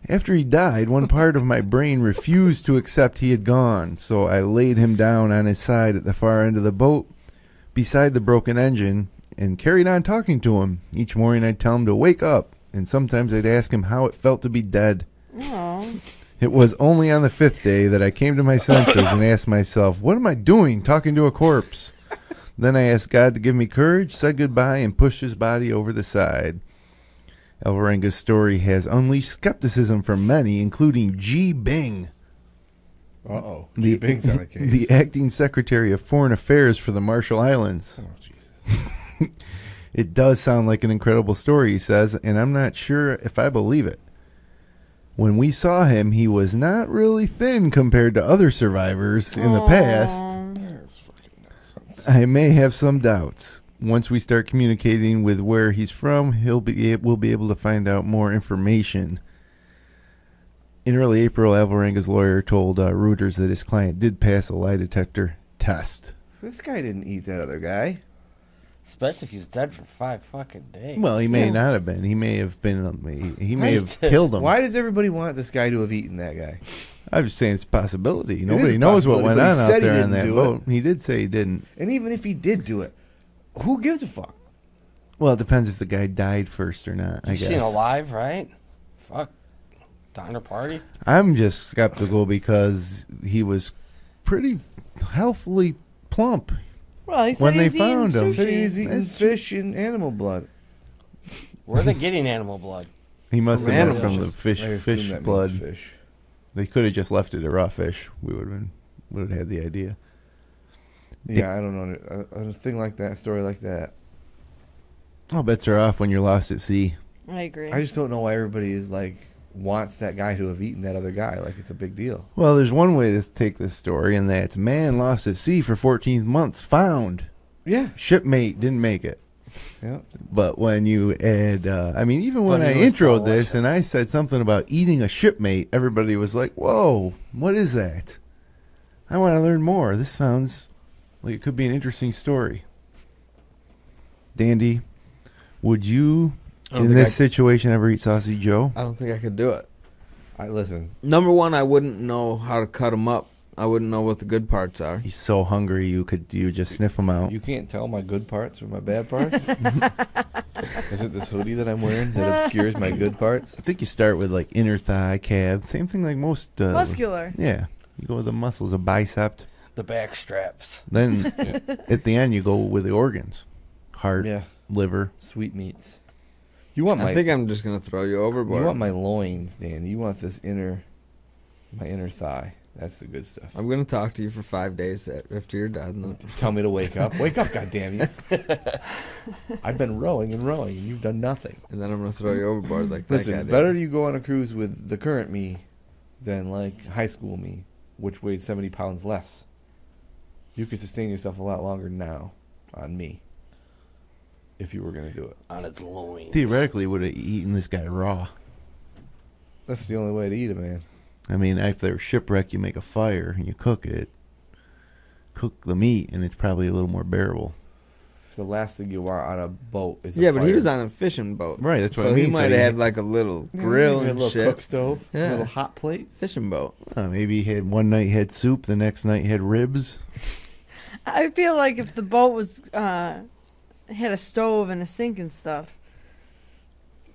After he died, one part of my brain refused to accept he had gone, so I laid him down on his side at the far end of the boat, beside the broken engine, and carried on talking to him. Each morning I'd tell him to wake up, and sometimes I'd ask him how it felt to be dead. Aww. It was only on the 5th day that I came to my senses and asked myself, what am I doing talking to a corpse? Then I asked God to give me courage, said goodbye, and pushed his body over the side. Alvarenga's story has unleashed skepticism from many, including G. Bing. Uh-oh. The, G. Bing's on the case. The acting secretary of foreign affairs for the Marshall Islands. Oh, Jesus. It does sound like an incredible story, he says, and I'm not sure if I believe it. When we saw him, he was not really thin compared to other survivors in the past. That's fucking nonsense. I may have some doubts. Once we start communicating with where he's from, we'll be able to find out more information. In early April, Alvarenga's lawyer told Reuters that his client did pass a lie detector test. This guy didn't eat that other guy. Especially if he was dead for 5 fucking days. Well, he may not have been. He may have been. He may have killed him. Why does everybody want this guy to have eaten that guy? I'm just saying it's a possibility. It Nobody is a knows what went possibility, on but he out said he there on didn't that do boat. He did say he didn't. And even if he did do it, who gives a fuck? Well, it depends if the guy died first or not, I You've guess. seen Alive, right? Fuck. Diner party? I'm just skeptical because he was pretty healthily plump. Well, he said When he they was eating found him. sushi. Said he was eating That's true. fish and animal blood. Where are they getting animal blood? He must From have been animals. from the fish I assume fish that means blood. Fish. They could have just left it a raw fish. We would have had the idea. Yeah, I don't know. A thing like that, a story like that. All bets are off when you're lost at sea. I agree. I just don't know why everybody is like wants that guy to have eaten that other guy. Like it's a big deal. Well, there's one way to take this story, and that's man lost at sea for 14 months, found. Yeah. Shipmate didn't make it. Yeah. But when you add, even when But I it was introed this delicious. and I said something about eating a shipmate, everybody was like, whoa, what is that? I want to learn more. This sounds like it could be an interesting story. Dandy, would you, in this situation, ever eat Saucy Joe? I don't think I could do it. Listen. Number one, I wouldn't know how to cut them up. I wouldn't know what the good parts are. He's so hungry you just sniff him out. You can't tell my good parts from my bad parts? Is it this hoodie that I'm wearing that obscures my good parts? I think you start with like inner thigh, calf, same thing like most. Muscular. Yeah, you go with the muscles, a bicep. The back straps. Then at the end you go with the organs, heart, Yeah. liver. Sweetmeats. You want my I think I'm just gonna throw you overboard. You want my loins, Dan. You want this my inner thigh. That's the good stuff. I'm gonna talk to you for 5 days after you're dead. And then Tell me to wake up. Wake up, goddammit. I've been rowing and you've done nothing. and then I'm gonna throw you overboard like that guy Listen, did. better you go on a cruise with the current me than like high school me, which weighs 70 pounds less. You could sustain yourself a lot longer now on me if you were going to do it. On its loins. Theoretically, would have eaten this guy raw. That's the only way to eat a man. I mean, after a shipwreck, you make a fire and you cook it. Cook the meat, and it's probably a little more bearable. The last thing you want on a boat is a yeah, but he fire. was on a fishing boat. Right, that's what so I mean. he So might he- have had like a little Yeah, grill maybe a and little shit. cook stove, a Yeah. little hot plate. Fishing boat. Maybe he had one night he had soup, the next night he had ribs. I feel like if the boat was had a stove and a sink and stuff,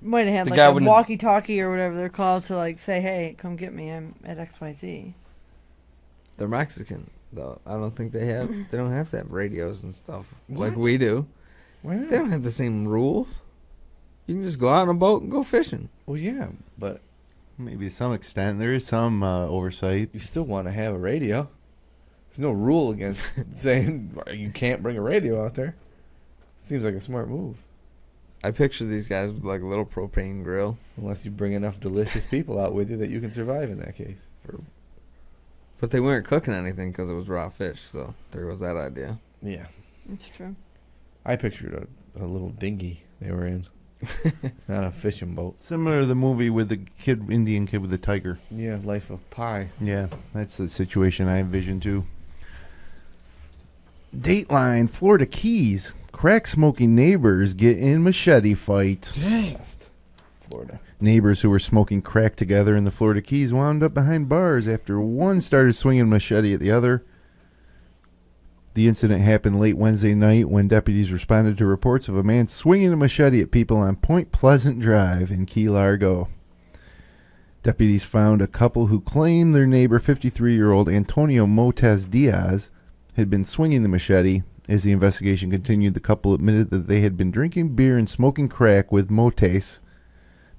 might have had The like guy a wouldn't- walkie-talkie or whatever they're called to like say, "Hey, come get me. I'm at XYZ." They're Mexican though. I don't think they have. They don't have to have radios and stuff like What? we do. Why not? They don't have the same rules. You can just go out on a boat and go fishing. Well, yeah, but Maybe to some extent. There is some oversight. you still want to have a radio. There's no rule against saying you can't bring a radio out there. Seems like a smart move. I picture these guys with like a little propane grill. Unless you bring enough delicious people out with you that you can survive in that case. But they weren't cooking anything because it was raw fish, so there was that idea. Yeah. It's true. I pictured a little dinghy they were in. Not a fishing boat. Similar to the movie with the Indian kid with the tiger. Yeah, Life of Pi. Yeah, that's the situation I envision too. Dateline, Florida Keys. Crack smoking neighbors get in machete fight. Florida Florida. Neighbors who were smoking crack together in the Florida Keys wound up behind bars after one started swinging a machete at the other. The incident happened late Wednesday night when deputies responded to reports of a man swinging a machete at people on Point Pleasant Drive in Key Largo. Deputies found a couple who claimed their neighbor, 53-year-old Antonio Motes Diaz, had been swinging the machete. As the investigation continued, the couple admitted that they had been drinking beer and smoking crack with Motes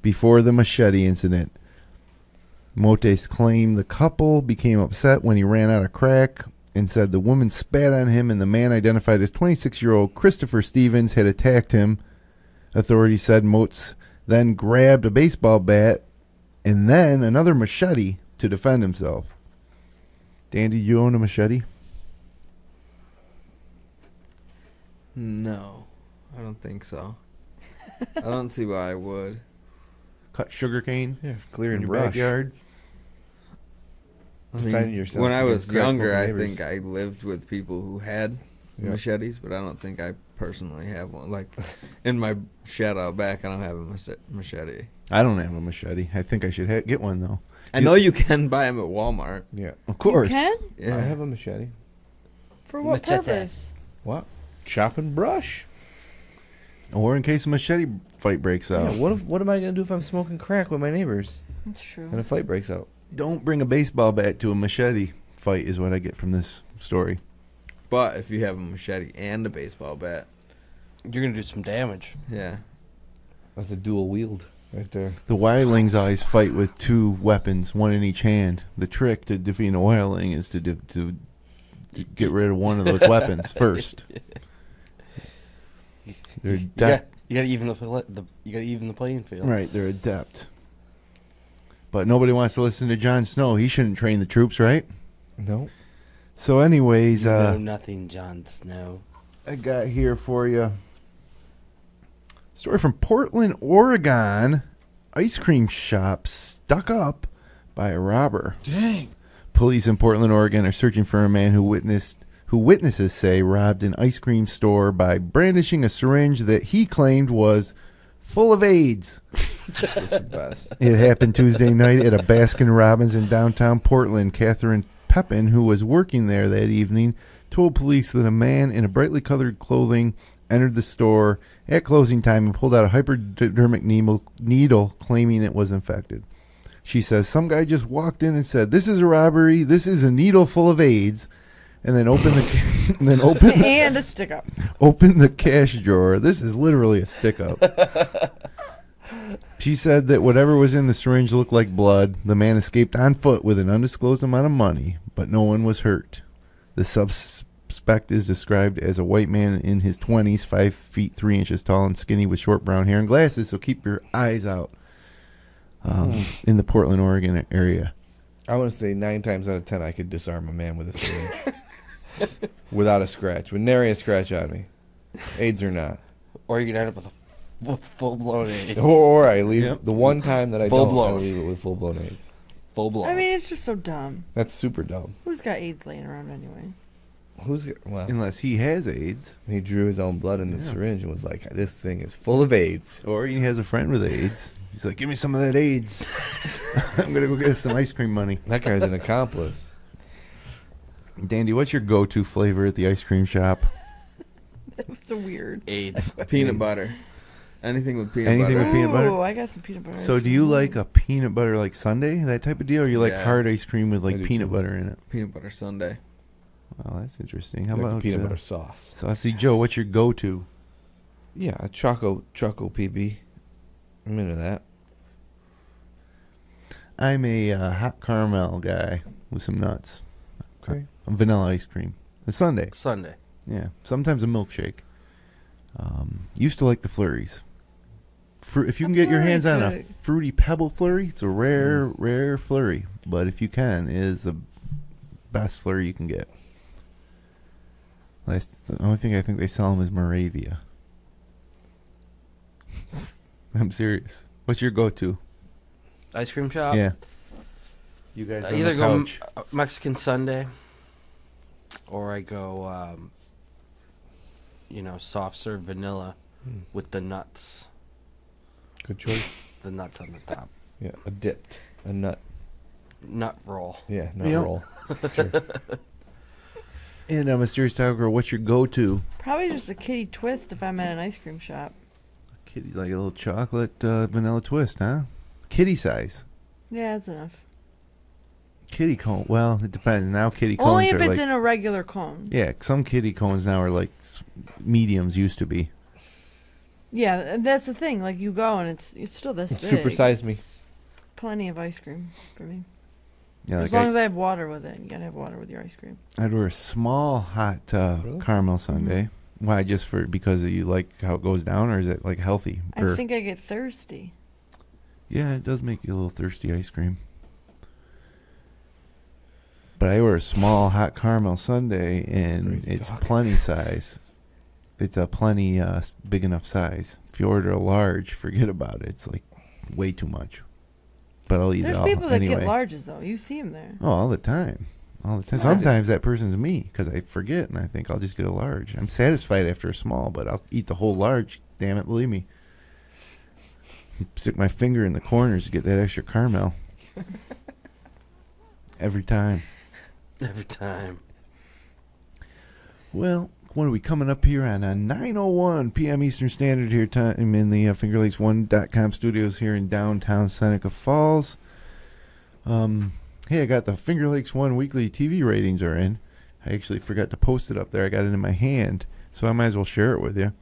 before the machete incident. Motes claimed the couple became upset when he ran out of crack and said the woman spat on him and the man, identified as 26-year-old Christopher Stevens, had attacked him. Authorities said Motes then grabbed a baseball bat and then another machete to defend himself. Dan, did you own a machete? No, I don't think so. I don't see why I would. Cut sugarcane? Yeah, clearing in your brush. backyard? I mean, Defending yourself when I against was younger, crack I smoking think I lived with people who had machetes, but I don't think I personally have one. Like, in my shed out back, I don't have a machete. I don't have a machete. I think I should get one, though. I know you can buy them at Walmart. Yeah. Of course. You can? Yeah. I have a machete. For what Machete. purpose? What? Chop and brush. Or in case a machete fight breaks out. Yeah, what am I going to do if I'm smoking crack with my neighbors That's true. and a fight breaks out? Don't bring a baseball bat to a machete fight is what I get from this story. But if you have a machete and a baseball bat, You're going to do some damage. yeah. That's a dual wield right there. The wildlings always fight with two weapons, one in each hand. The trick to defeating a wildling is to get rid of one of those weapons first. They're You got to even the playing field. right, they're adept. But nobody wants to listen to Jon Snow. He shouldn't train the troops, right? No. So anyways, You know nothing, Jon Snow. I got here for you story from Portland, Oregon. Ice cream shop stuck up by a robber. Dang. Police in Portland, Oregon are searching for a man who witnesses say robbed an ice cream store by brandishing a syringe that he claimed was full of AIDS. That's the best. It happened Tuesday night at a Baskin-Robbins in downtown Portland. Catherine Pepin, who was working there that evening, told police that a man in a brightly colored clothing entered the store at closing time and pulled out a hypodermic needle, claiming it was infected. She says some guy just walked in and said, "This is a robbery. This is a needle full of AIDS," and then opened And a stick up. opened the cash drawer. This is literally a stick up. She said that whatever was in the syringe looked like blood. The man escaped on foot with an undisclosed amount of money, but no one was hurt. The suspect is described as a white man in his 20s, 5 feet 3 inches tall and skinny with short brown hair and glasses, so keep your eyes out in the Portland, Oregon area. I want to say 9 times out of 10 I could disarm a man with a syringe. Without a scratch. With nary a scratch on me. AIDS or not. Or you can end up with a full-blown AIDS. Or I leave the one time that I Full don't, blown. I leave it with full-blown AIDS. Full-blown. I mean, it's just so dumb. That's super dumb. Who's got AIDS laying around anyway? Well, Unless he has AIDS. he drew his own blood in the syringe and was like, "This thing is full of AIDS." Or he has a friend with AIDS. He's like, "Give me some of that AIDS. I'm going to go get us some ice cream money." That guy's an accomplice. Dandy, what's your go-to flavor at the ice cream shop? That was so weird. AIDS. Peanut butter. Anything with peanut Anything butter. with peanut butter? Oh, I got some peanut butter. So ice do you cream. like a peanut butter like sundae, that type of deal, or you like Yeah. hard ice cream with I like do peanut too. butter in it? Peanut butter sundae. Wow, that's interesting. How Like the about peanut butter sauce? So I see, Joe, what's your go-to? Yeah, a Choco PB. I'm into that. I'm a hot caramel guy with some nuts. Okay. Vanilla ice cream. It's Sunday. Sunday. Yeah. Sometimes a milkshake. Used to like the flurries. If you can get your hands on a flurry's good. fruity pebble flurry, it's a rare flurry. But if you can, it is the best flurry you can get. The only thing I think they sell them is Moravia. I'm serious. What's your go-to? Ice cream shop? Yeah. You guys I on either the go couch. Mexican Sunday, or I go, soft serve vanilla with the nuts. Good choice. the nuts on the top. Yeah, a nut. Nut roll. Yeah, nut Yep. roll. Sure. And Mysterious Taco Girl, what's your go-to? Probably just a kitty twist if I'm at an ice cream shop. Kitty, like a little chocolate vanilla twist, huh? Kitty size. Yeah, that's enough. Kitty cone. Well, it depends. Now kitty cones Only if are it's like, in a regular cone. yeah, some kitty cones now are like mediums used to be. Yeah, and that's the thing. Like you go and it's still this big. Supersize me. It's plenty of ice cream for me. Yeah, As like long as I have water with it. You gotta have water with your ice cream. I'd wear a small hot Really? caramel sundae. Mm-hmm. Why? Just because you like how it goes down, or is it like healthy? I think I get thirsty. Yeah, it does make you a little thirsty ice cream. But I order a small hot caramel sundae, and crazy it's talk. plenty size. It's a plenty big enough size. If you order a large, forget about it. It's like way too much. But I'll eat There's it all people that anyway. get larges though. You see them there. Oh, all the time. All the time. Smart. Sometimes that person's me because I forget and I think I'll just get a large. I'm satisfied after a small, but I'll eat the whole large. Damn it, believe me. Stick my finger in the corners to get that extra caramel. Every time. Every time. Well, what are we coming up here on 9:01 p.m. Eastern Standard here time in the FingerLakes1.com studios here in downtown Seneca Falls. Hey, I got the Finger Lakes 1 weekly TV ratings are in. I actually forgot to post it up there. I got it in my hand, so I might as well share it with you.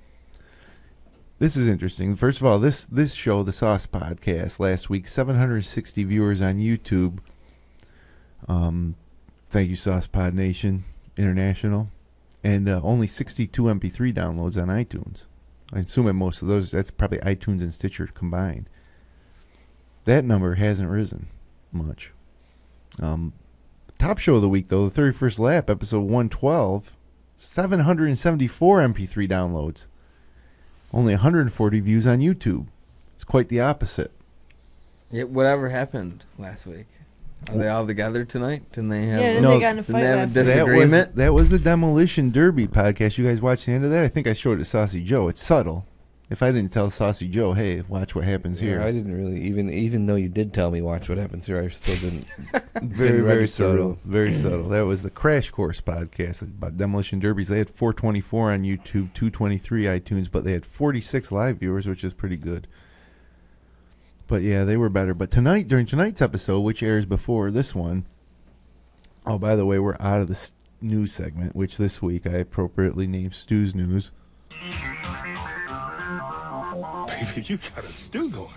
This is interesting. First of all, this show, the Sauce Podcast, last week, 760 viewers on YouTube. Thank you, Sauce Pod Nation International. And only 62 MP3 downloads on iTunes. I'm assuming most of those, that's probably iTunes and Stitcher combined. That number hasn't risen much. Top show of the week, though, the 31st Lap, episode 112, 774 MP3 downloads. Only 140 views on YouTube. It's quite the opposite. Yeah, whatever happened last week? Are they all together tonight? Didn't they have? Yeah, didn't No, they got in a didn't fight they have a last week? disagreement? That was the Demolition Derby podcast. You guys watched the end of that? I think I showed it to Saucy Joe. It's subtle. If I didn't tell Saucy Joe, hey, watch what happens here. I didn't really even though you did tell me watch what happens here. I still didn't. Very, didn't very register subtle. Very subtle. That was the Crash Course podcast about demolition derbies. They had 424 on YouTube, 223 iTunes, but they had 46 live viewers, which is pretty good. But yeah, they were better. But tonight, during tonight's episode, which airs before this one, oh, by the way, we're out of the news segment, which this week I appropriately named Stu's News. Baby, you got a stew going.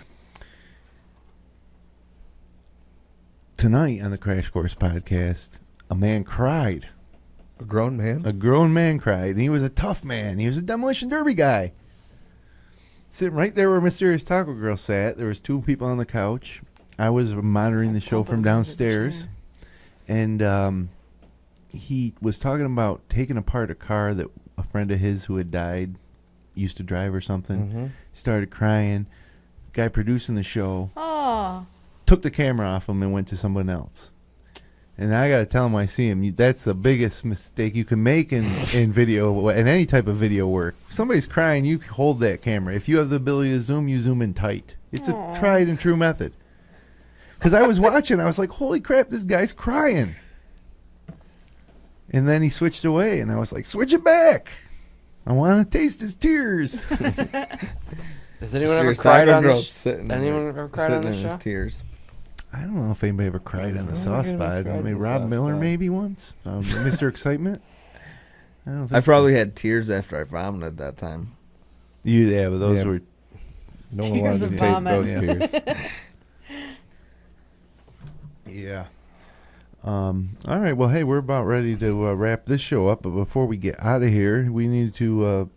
Tonight on the Crash Course podcast, a man cried. A grown man? A grown man cried, and he was a tough man. He was a demolition derby guy. Sitting right there where Mysterious Taco Girl sat, there was two people on the couch. I was monitoring the show from downstairs, and he was talking about taking apart a car that a friend of his who had died used to drive or something. Mm-hmm. Started crying. Guy producing the show Oh. took the camera off him and went to someone else. And I got to tell him, I see him. That's the biggest mistake you can make in video, in any type of video work. If somebody's crying, you hold that camera. If you have the ability to zoom, you zoom in tight. It's a tried and true method. Because I was watching, I was like, holy crap, this guy's crying. And then he switched away, and I was like, switch it back. I want to taste his tears. Has anyone ever cried on the show? His tears. I don't know if anybody ever cried on the Oh, Sauce my goodness, Pod. cried Maybe on the Rob Sauce Miller Pod. maybe once. Mr. Excitement. I don't think I probably so. had tears after I vomited that time. Yeah, but those Yeah. were... No one Tears wanted of to taste those vomit. tears. Yeah. All right. Well, hey, we're about ready to wrap this show up. But before we get out of here, we need to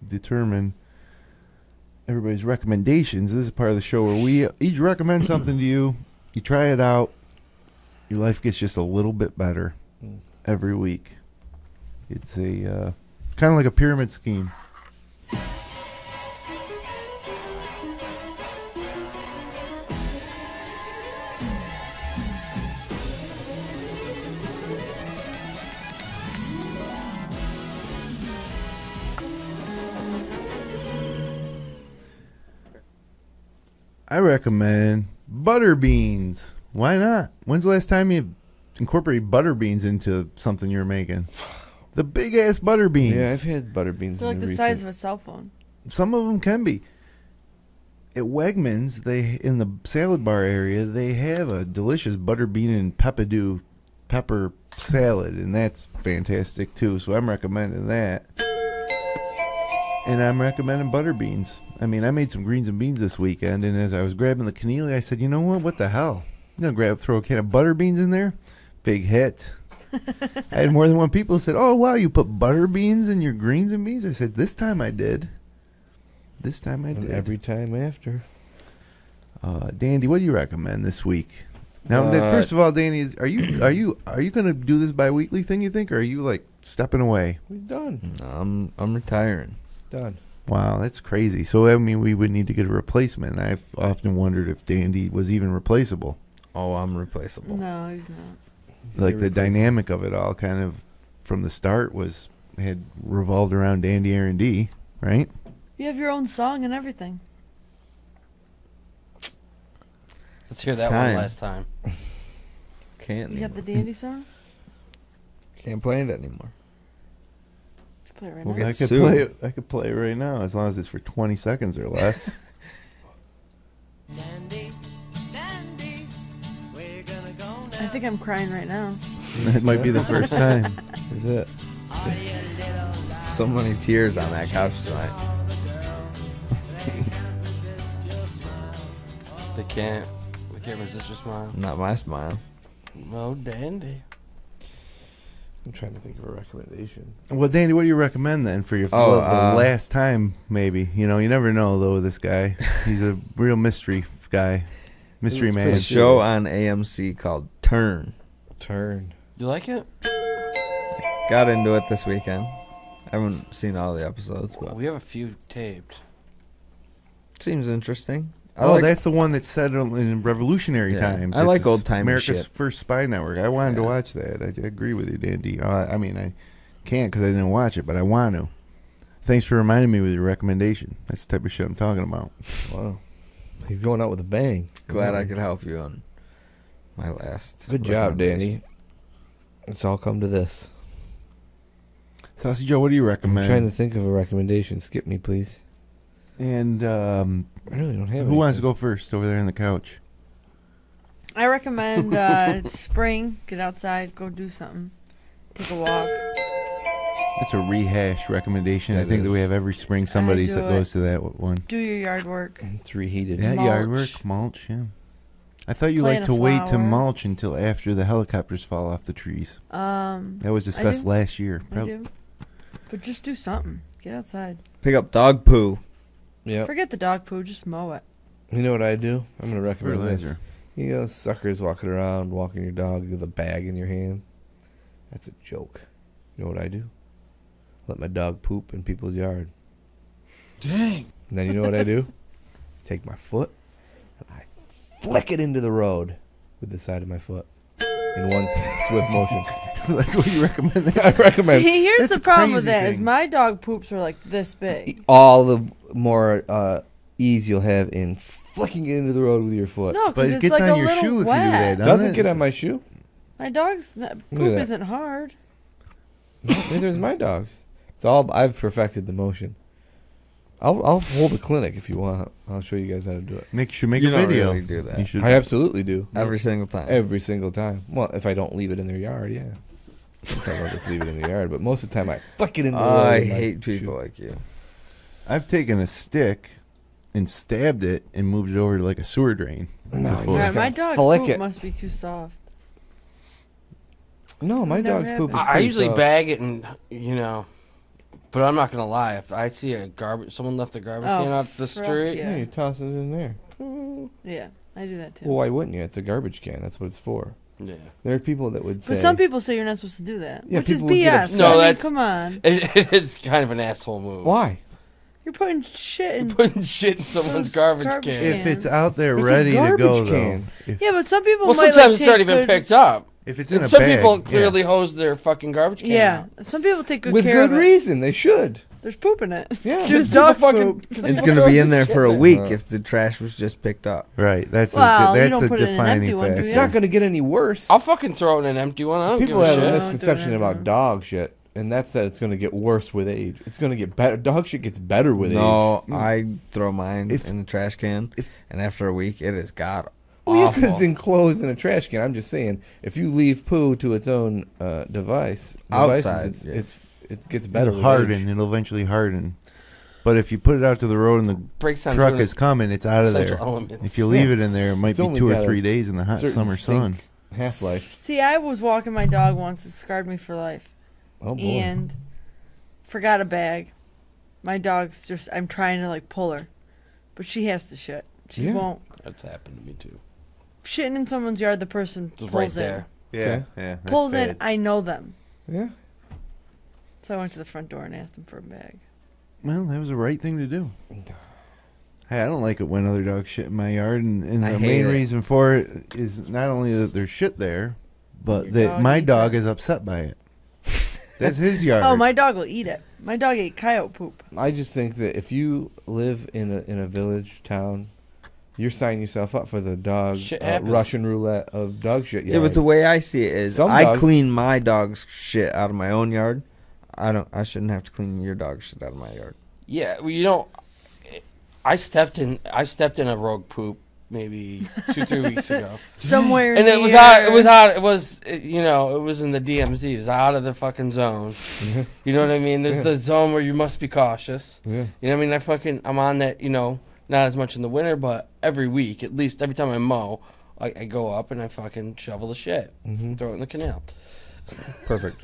determine everybody's recommendations. This is part of the show where we each recommend something to you. You try it out. Your life gets just a little bit better every week. It's a kind of like a pyramid scheme. I recommend butter beans. Why not? When's the last time you incorporated butter beans into something you're making? The big ass butter beans. Yeah, I've had butter beans. They're like the size of a cell phone. Some of them can be. At Wegmans, they in the salad bar area, they have a delicious butter bean and pepper salad, and that's fantastic too. So I'm recommending that. And I'm recommending butter beans. I mean, I made some greens and beans this weekend, and as I was grabbing the cannoli, I said, you know what? What the hell? I'm going to throw a can of butter beans in there? Big hit. I had more than one people said, oh, wow, you put butter beans in your greens and beans? I said, this time I did. This time I did. Every time after. Dandy, what do you recommend this week? Now, first of all, Danny, are you going to do this bi-weekly thing, you think, or are you, like, stepping away? He's done. No, I'm retiring. Done. Wow, that's crazy. So, I mean, we would need to get a replacement. I've often wondered if Dandy was even replaceable. Oh, I'm replaceable. No, he's not. Like the dynamic of it all kind of from the start had revolved around Dandy R&D, right? You have your own song and everything. Let's hear that one last time. Can't. You got the Dandy song? Can't play it anymore. Play it right We'll now. I could play it right now as long as it's for 20 seconds or less. I think I'm crying right now. It might be the first time. Is it? So many tears on that couch tonight. They can't resist your smile. Not my smile. Oh, Dandy. I'm trying to think of a recommendation. Well, Dandy, what do you recommend then for your the last time, maybe? You know, you never know, though, with this guy. He's a real mystery guy. Mystery man. A show on AMC called Turn. You like it? Got into it this weekend. I haven't seen all the episodes, but We have a few taped. seems interesting. That's the one that's set in revolutionary times. I like old-timey America's shit. First Spy Network. I wanted to watch that. I agree with you, Dandy. I mean, I can't because I didn't watch it, but I want to. Thanks for reminding me with your recommendation. That's the type of shit I'm talking about. Wow. He's going out with a bang. Glad I could help you on my last. Good job, Danny. It's all come to this. Saucy Joe, what do you recommend? I'm trying to think of a recommendation. Skip me, please. And I really don't have who wants to go first over there on the couch? I recommend spring. Get outside. Go do something. Take a walk. It's a rehash recommendation. I think that we have every spring somebody that goes to that one. Do your yard work. It's reheated. Yeah, yard work, mulch, yeah. I thought you liked to wait to mulch until after the helicopters fall off the trees. That was discussed last year. I do. But just do something. Get outside. Pick up dog poo. Yeah. Forget the dog poo. Just mow it. You know what I do? I'm going to recommend Fertilizer. this. You know, suckers walking around, walking your dog with a bag in your hand. That's a joke. You know what I do? Let my dog poop in people's yard. Dang. And then you know what I do? Take my foot and I flick it into the road with the side of my foot in one swift motion. That's what you recommend. I recommend. See, here's the problem with that is my dog poops are like this big. All the more ease you'll have in flicking it into the road with your foot. No, But because it it's gets like on a your little shoe if wet. you do that. Doesn't get on my shoe. My dog's poop isn't hard. Neither is my dog's. It's all I've perfected the motion. I'll hold a clinic if you want. I'll show you guys how to do it. You should make You a don't video. really do that. You should. I absolutely do. Every single time. Every single time. Well, if I don't leave it in their yard, yeah. Sometimes I'll just leave it in the yard, but most of the time I flick it into the road. I with my hate people shoe. like you. I've taken a stick and stabbed it and moved it over to like a sewer drain. No, before. you Right, just my gotta dog's flick poop it. must be too soft. No, my Never dog's poop is happened. I pretty usually soft. bag it and, but I'm not going to lie. If I see someone left a garbage can out the fuck street. Yeah, you toss it in there. Yeah, I do that too. Well, why wouldn't you? It's a garbage can. That's what it's for. Yeah. There are people that would say. But some people say you're not supposed to do that, Yeah, which is people would get BS. upset. No, I mean, that's- come on. It's kind of an asshole move. Why? You're putting shit in. Putting shit in someone's garbage can. If it's out there It's a ready to go, garbage though. can. If, Yeah, but some people Well, might sometimes like, it's not take even good- picked up. if it's in a Some bag, people yeah. clearly hose their fucking garbage can Yeah, out. some people take good With care good of it. reason, they should. There's poop in it. Yeah, It's just people dog fucking- poop. It's gonna be in there for a week Uh, if the trash was just picked up. Right. That's Well, you that's don't the put it in an empty defining one, do factor. It's Yeah. not going to get any worse. I'll fucking throw it in an empty one. I don't People give a have a shit. misconception Don't do it about anymore. dog shit, and that's that it's going to get worse with age. It's going to get better. Dog shit gets better with No, age. I throw mine If- in the trash can, and after a week, it is god Well, yeah, awful. 'cause it's enclosed in a trash can. I'm just saying, if you leave poo to its own devices, Outside, yeah. it gets better. It'll with harden. age. It'll eventually harden. But if you put it out to the road and the Breaks down truck to is coming, it's out of essential there. elements. If you leave it in there, it might It's be only 2 or got a 3 days in the hot certain summer stink. sun. Half-life. See, I was walking my dog once. It scarred me for life. Oh boy. And forgot a bag. My dog's just, I'm trying to like pull her. But she has to shit. She Yeah. won't. That's happened to me too. Shitting in someone's yard, the person Just pulls right in. there. Yeah, Okay. yeah. That's Pulls in, bad. I know them. Yeah. So I went to the front door and asked him for a bag. Well, that was the right thing to do. Hey, I don't like it when other dogs shit in my yard, and I the hate main it. reason for it is not only that there's shit there, but Your that dog my eats dog it. is upset by it. That's his yard. Oh, my dog will eat it. My dog ate coyote poop. I just think that if you live in a village town, you're signing yourself up for the dog Shit happens. Russian roulette of dog shit. Yeah, but the way I see it is, Some I dogs- clean my dog's shit out of my own yard. I shouldn't have to clean your dog's shit out of my yard. Yeah, well, you know, I stepped in a rogue poop maybe 2-3 weeks ago, Somewhere and it was near- out. It was out. It was you know, it was in the DMZ. It was out of the fucking zone. You know what I mean? There's the zone where you must be cautious. Yeah. You know what I mean? I'm on that. You know, not as much in the winter, but every week, at least every time I mow, I go up and I fucking shovel the shit, throw it in the canal. Perfect.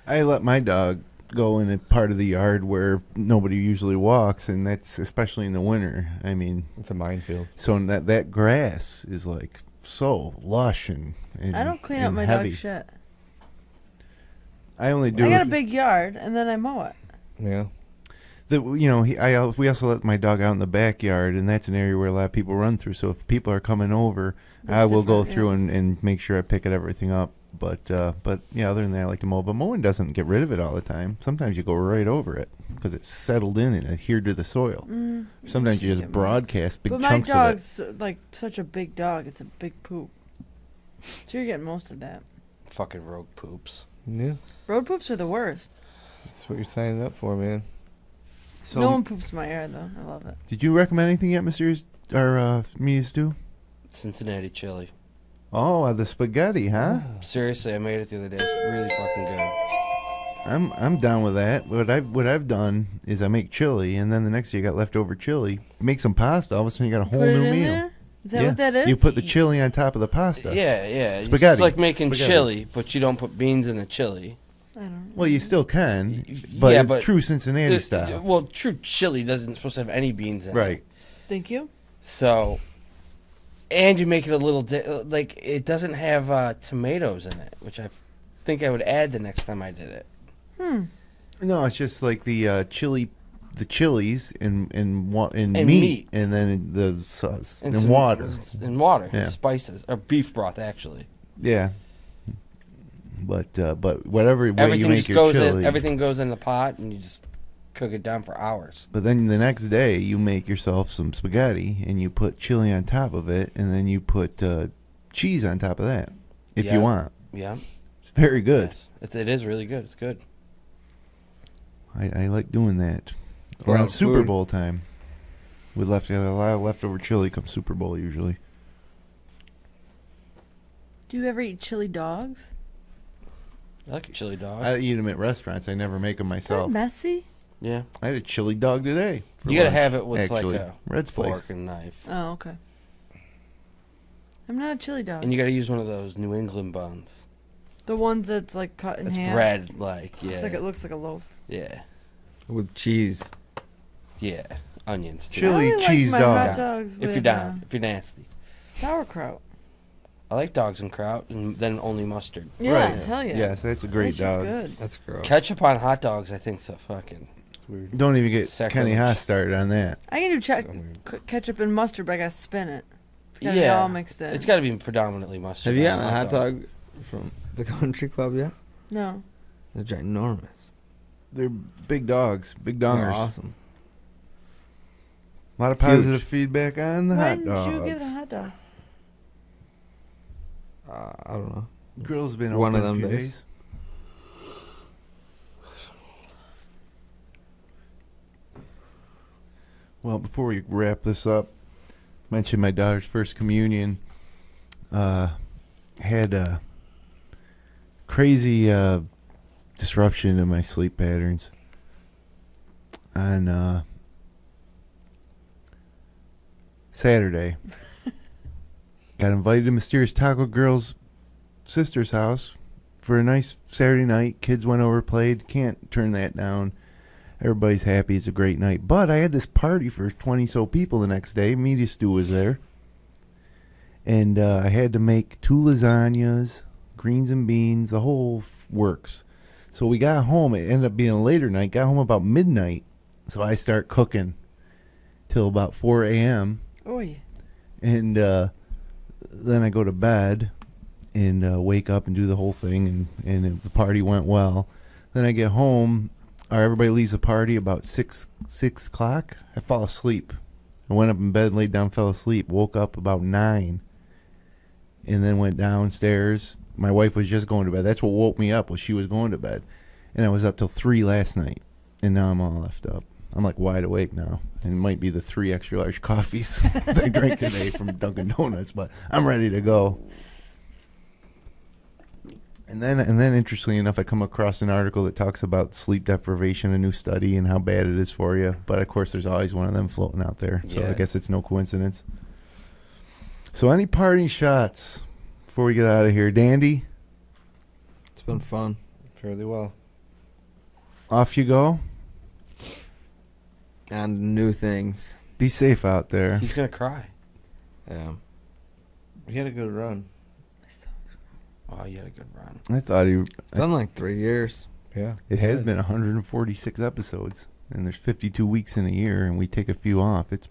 I let my dog go in a part of the yard where nobody usually walks, and that's especially in the winter. I mean, It's a minefield. so that grass is like so lush and I don't clean up and my heavy. dog's shit. I only do. I got a big yard, and then I mow it. Yeah. We also let my dog out in the backyard, and that's an area where a lot of people run through. So if people are coming over, I That's will go different, through yeah. and make sure I pick everything up. But yeah, other than that, I like to mow. But mowing doesn't get rid of it all the time. Sometimes you go right over it because it's settled in and adhered to the soil. Sometimes you just Get mowed. broadcast big But my chunks of dog's like such a big dog. It's a big poop. So you're getting most of that. Fucking rogue poops. Yeah. Road poops are the worst. That's what you're signing up for, man. it. So, No one poops in my yard though. I love it. did you recommend anything yet, Mr. Me Stu? Cincinnati chili. Oh, the spaghetti, huh? Seriously, I made it the other day. It's really fucking good. I'm down with that. What I've done is I make chili, and then the next day you got leftover chili. Make some pasta. All of a sudden you got a whole Put it new in meal. there? Is that what that is? You put the chili on top of the pasta. Yeah, yeah. Spaghetti. It's like making Spaghetti. chili, but you don't put beans in the chili. I don't know. Well, you still can, Y- but yeah, it's but true Cincinnati style. Well, true chili doesn't supposed to have any beans in it. Right. Thank you. So, and you make it a little like it doesn't have tomatoes in it, which I think I would add the next time I did it. No, it's just like the chilies and And meat, meat. and then the sauce and some- water. And water, Yeah. spices, or beef broth actually. Yeah. But whatever way you Everything make just your goes chili, in. Everything goes in the pot, and you just cook it down for hours. But then the next day you make yourself some spaghetti and you put chili on top of it, and then you put cheese on top of that, if Yeah. you want. Yeah, It's very good. yes. It is really good. It's good. I like doing that For around our Super food. Bowl time. We left a lot of leftover chili come Super Bowl usually. Do you ever eat chili dogs? I like a chili dog. I eat them at restaurants. I never make them Is that myself. messy? yeah, I had a chili dog today. for you gotta lunch, have it with actually. like a Red's fork place. and knife, Oh, okay. I'm not a chili dog. and you gotta use one of those New England buns. The ones that's like cut in It's half. bread, like yeah, It's like it looks like a loaf. yeah, With cheese. yeah, onions. Too. Chili I only cheese like my hot dog. dogs If with, you're down, if you're nasty. sauerkraut. I like dogs and kraut, and then only mustard. Yeah, Right. hell yeah. Yes, that's a great That's just dog. good. That's gross. Ketchup on hot dogs, I think, so fucking. It's weird. Don't even get Sacrilege. Kenny Haas started on that. I can do ketchup and mustard, but I gotta spin it. It's gotta be Yeah, all mixed in. it's got to be predominantly mustard. Have you on gotten a hot dog from the country club yet? No. They're ginormous. They're big dogs, big They're dongers. awesome. A lot of positive Huge. feedback on the When hot did dogs. you get a hot dog? I don't know. Grill's been One open of them a few days. days. Well, before we wrap this up, mention my daughter's first communion. Had a crazy disruption in my sleep patterns. On Saturday, got invited to Mysterious Taco Girl's sister's house for a nice Saturday night. Kids went over, played. Can't turn that down. Everybody's happy. It's a great night. But I had this party for 20-so people the next day. Media Stew was there. And I had to make 2 lasagnas, greens and beans, the whole works. So we got home. It ended up being a later night. Got home about midnight. So I start cooking till about 4 a.m. Oy. And then I go to bed and wake up and do the whole thing. And the party went well. Then I get home. Everybody leaves the party about 6 o'clock. I fall asleep. I went up in bed, laid down, fell asleep. Woke up about 9. And then went downstairs. My wife was just going to bed. That's what woke me up, was she was going to bed. And I was up till 3 last night. And now I'm all left up. I'm like wide awake now. And it might be the 3 extra large coffees that I drank today from Dunkin' Donuts. But I'm ready to go. And then interestingly enough, I come across an article that talks about sleep deprivation, a new study, and how bad it is for you. But, of course, there's always one of them floating out there. So Yeah. I guess it's no coincidence. So any party shots before we get out of here? Dandy, It's been fun. Fairly well. off you go. And new things. Be safe out there. He's gonna cry. Yeah. We had a good run. Oh, you had a good run. I thought It's been like 3 years. Yeah. it has been 146 episodes, and there's 52 weeks in a year, and we take a few off. It's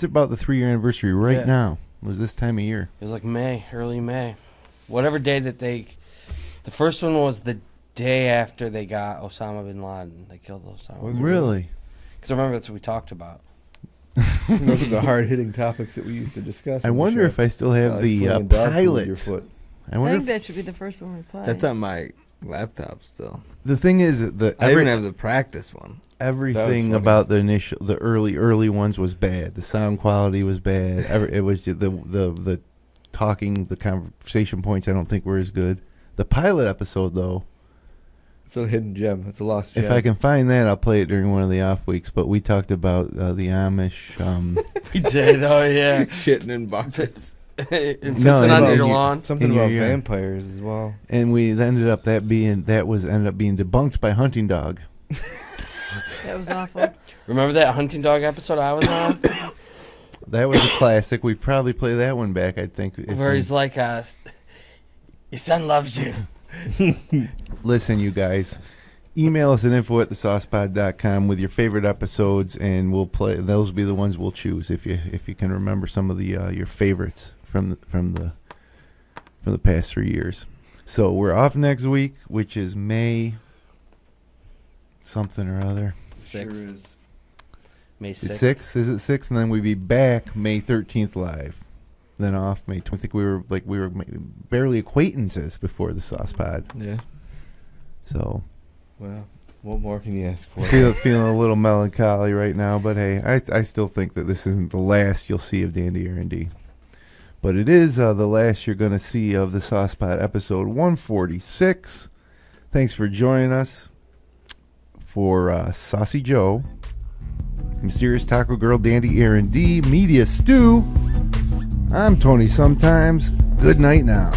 about the 3-year anniversary right Yeah. now. It was this time of year. It was like May, early May. Whatever day that the first one was the day after they got Osama bin Laden. They killed Osama. Was it Really? Because I remember that's what we talked about. Those are the hard-hitting topics that we used to discuss. I wonder if I still have the pilot. Your foot. I I wonder think if, that should be the first one we play. That's on my laptop still. the thing is that I even have the practice one. everything funny. about the early ones was bad. The sound quality was bad. It was just the talking, the conversation points I don't think were as good. The pilot episode though, It's a hidden gem. It's a lost gem. if I can find that, I'll play it during one of the off weeks. But we talked about the Amish. We did. Oh yeah. Shitting in buckets. And No, pissing about on your you- lawn. Something in your about yard. vampires as well. And we ended up ended up being debunked by Hunting Dog. That was awful. Remember that hunting dog episode I was on, That was a classic. We'd probably play that one back, I think. if where we- he's like, "Your son loves you." Listen, you guys, email us at info@thesaucepod.com with your favorite episodes, and we'll play. Those will be the ones we'll choose if you can remember some of the your favorites from the past 3 years. So we're off next week, which is May something or other. 6th. May It's 6th. 6th. Is it 6th? And then we'll be back May 13th live. Then off May 20th. I think we were barely acquaintances before the Sauce Pod. Yeah. So Well, what more can you ask for? feeling a little melancholy right now, but hey, I still think that this isn't the last you'll see of Dandy R&D. But it is the last you're going to see of the Sauce Pod episode 146. Thanks for joining us for Saucy Joe, Mysterious Taco Girl, Dandy R&D, Media Stew. I'm Tony Sometimes. Good night now.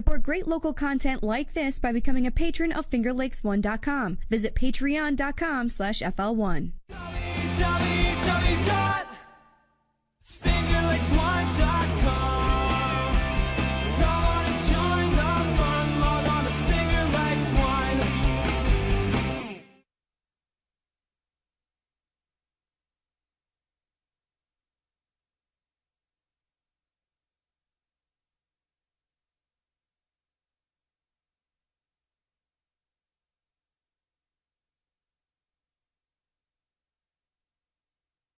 Support great local content like this by becoming a patron of FingerLakes1.com. Visit patreon.com/FL1.